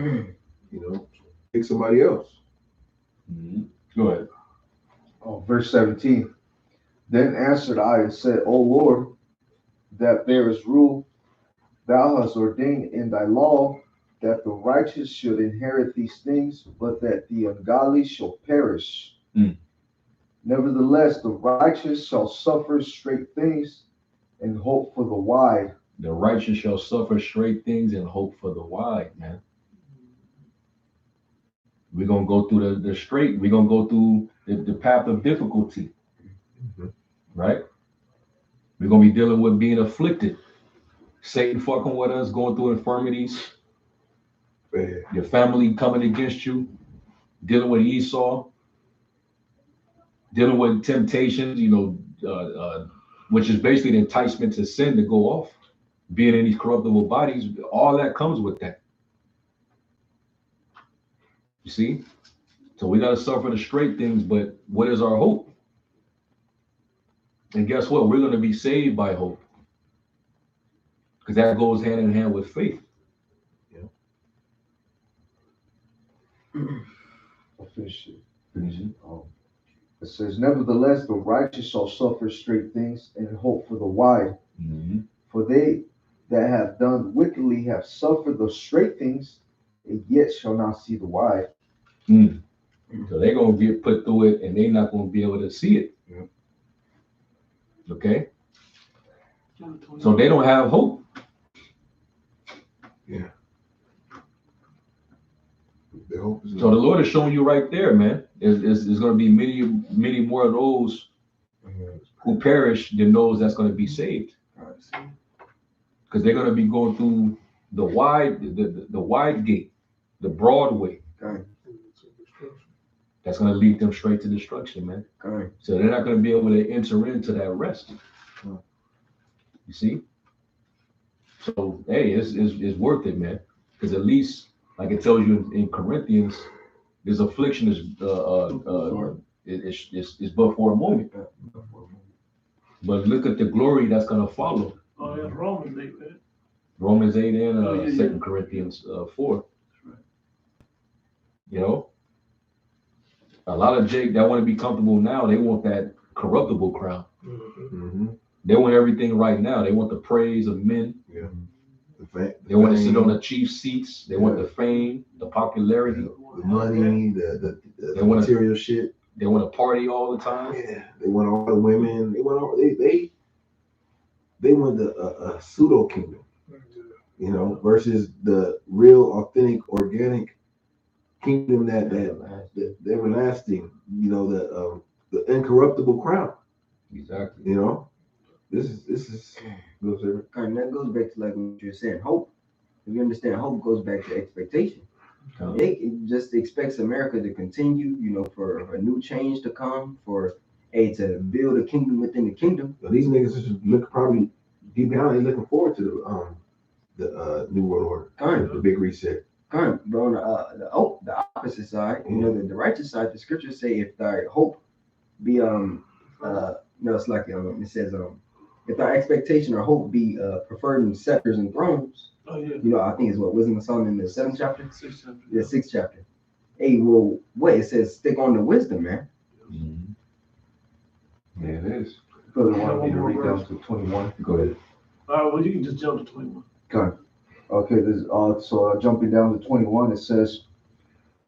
pick somebody else. Go ahead. Oh, verse 17. Then answered I and said, O Lord, that bearest rule, thou hast ordained in thy law that the righteous should inherit these things, but that the ungodly shall perish. Nevertheless, the righteous shall suffer straight things and hope for the wide. The righteous shall suffer straight things and hope for the wide, man. We're going to go through the straight. We're going to go through the path of difficulty, right? We're going to be dealing with being afflicted. Satan fucking with us, going through infirmities. Your family coming against you. Dealing with Esau. Dealing with temptations, which is basically the enticement to sin to go off. Being in these corruptible bodies, all that comes with that. You see? So we got to suffer the straight things, but what is our hope? And guess what? We're going to be saved by hope. Because that goes hand in hand with faith. I'll finish it. It says, nevertheless, the righteous shall suffer straight things and hope for the wide. For they that have done wickedly have suffered the straight things, and yet shall not see the wide. So they're going to get put through it, and they're not going to be able to see it. Okay? So they don't have hope. Yeah. The hope is so the Lord is showing you right there, man. There's going to be many more of those who perish than those that's going to be saved. Because they're going to be going through the wide gate, the broad way. That's going to lead them straight to destruction, man. So they're not going to be able to enter into that rest. You see? So, hey, it's worth it, man. Because at least, like it tells you in Corinthians, this affliction is but for a moment. But look at the glory that's going to follow. Oh, yeah, Romans 8, man. Romans 8 and 2 Corinthians 4. You know? A lot of Jake that want to be comfortable now, they want that corruptible crown. They want everything right now. They want the praise of men. Yeah. They want to sit on the chief seats. They want the fame, the popularity, the money, the material shit. They want to party all the time. Yeah, they want all the women. They want all they want a pseudo kingdom, versus the real, authentic, organic kingdom that the everlasting, the incorruptible crown. Exactly. This is and that goes back to like what you're saying, hope. If you understand, hope goes back to expectation. It just expects America to continue, for a new change to come, to build a kingdom within the kingdom. These niggas just probably deep down, they're looking forward to the New World Order, the Big Reset. But on the opposite side, the righteous side, the scriptures say, if thy hope be it's like it says if our expectation or hope be preferred in scepters and thrones. I think it's what Wisdom of Solomon in the 7th chapter, 6th chapter. The 6th chapter. Hey, well, it says stick on to wisdom, man. Yeah, it is. Brother, want me to read down to 21? Go ahead. Well, you can just jump to 21. Okay. So jumping down to 21, it says,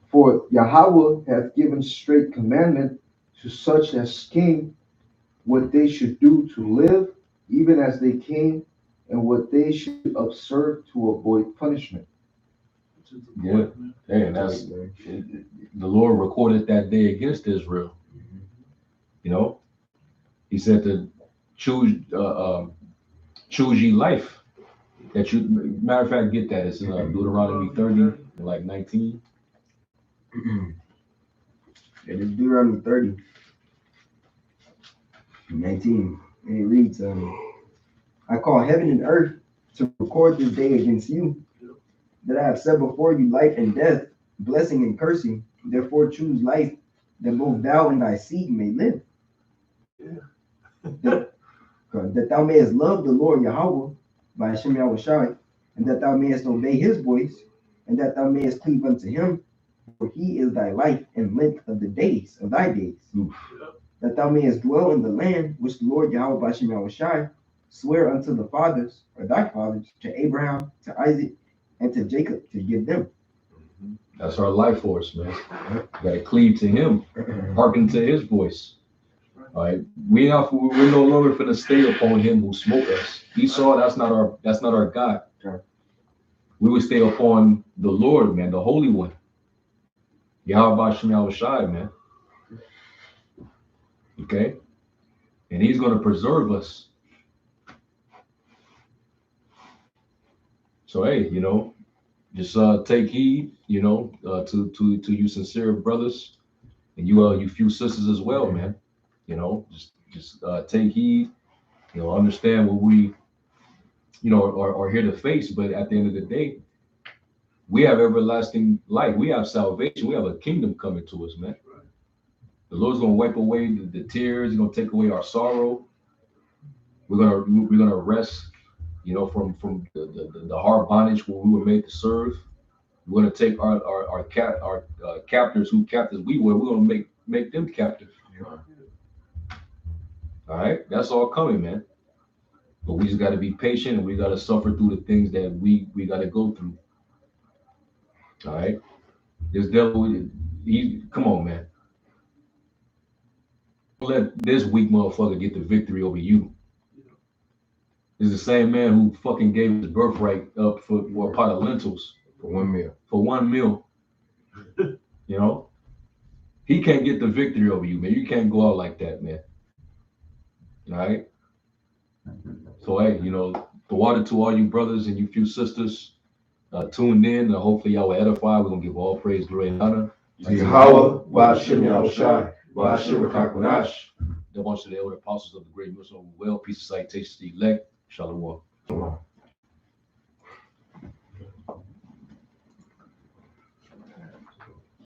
for Yahweh hath given straight commandment to such as came, what they should do to live, even as they came, and what they should observe to avoid punishment. And that's the Lord recorded that day against Israel. He said to choose ye life. That you, matter of fact, get that. It's in Deuteronomy 30 and like 19. It is Deuteronomy 30, 19. And it reads, I call heaven and earth to record this day against you, that I have set before you life and death, blessing and cursing. Therefore choose life, that both thou and thy seed may live. That thou mayest love the Lord Yahweh by Hashem Yahushai, and that thou mayest obey his voice, and that thou mayest cleave unto him, For he is thy life and length of the days of thy days, Oof. that thou mayest dwell in the land which the Lord Yahweh Bashem Yahushai swear unto the fathers, or thy fathers, to Abraham, to Isaac, and to Jacob, to give them. That's our life force, man. You gotta cleave to him, hearken to his voice. All right, we're no longer finna stay upon him who smote us. Esau, that's not our God. Sure. We would stay upon the Lord, man, the Holy One. Yahweh Bashem Yahushai, man. Okay? And he's gonna preserve us. So hey, just take heed, to you sincere brothers and you few sisters as well, man. Just take heed, understand what we, are here to face. But at the end of the day, we have everlasting life. We have salvation. We have a kingdom coming to us, man. The Lord's gonna wipe away the tears. He's gonna take away our sorrow. We're gonna rest, from the hard bondage where we were made to serve. We're gonna take our captors, who captives we were. We're gonna make them captive. All right, that's all coming, man. But we just got to be patient, and we got to suffer through the things that we got to go through. All right, this devil, come on, man. Don't let this weak motherfucker get the victory over you. It's the same man who fucking gave his birthright up for a pot of lentils. For 1 meal. For 1 meal. He can't get the victory over you, man. You can't go out like that, man. All right. So hey, the water to all you brothers and you few sisters tuned in. Hopefully y'all will edify. We're gonna give all praise, glory, and honor. Yahweh Bashem Yahushai, Bashem Kakwanash. The bunch of the elder apostles of the great Muslim well. Peace and citation to the elect. Shalom.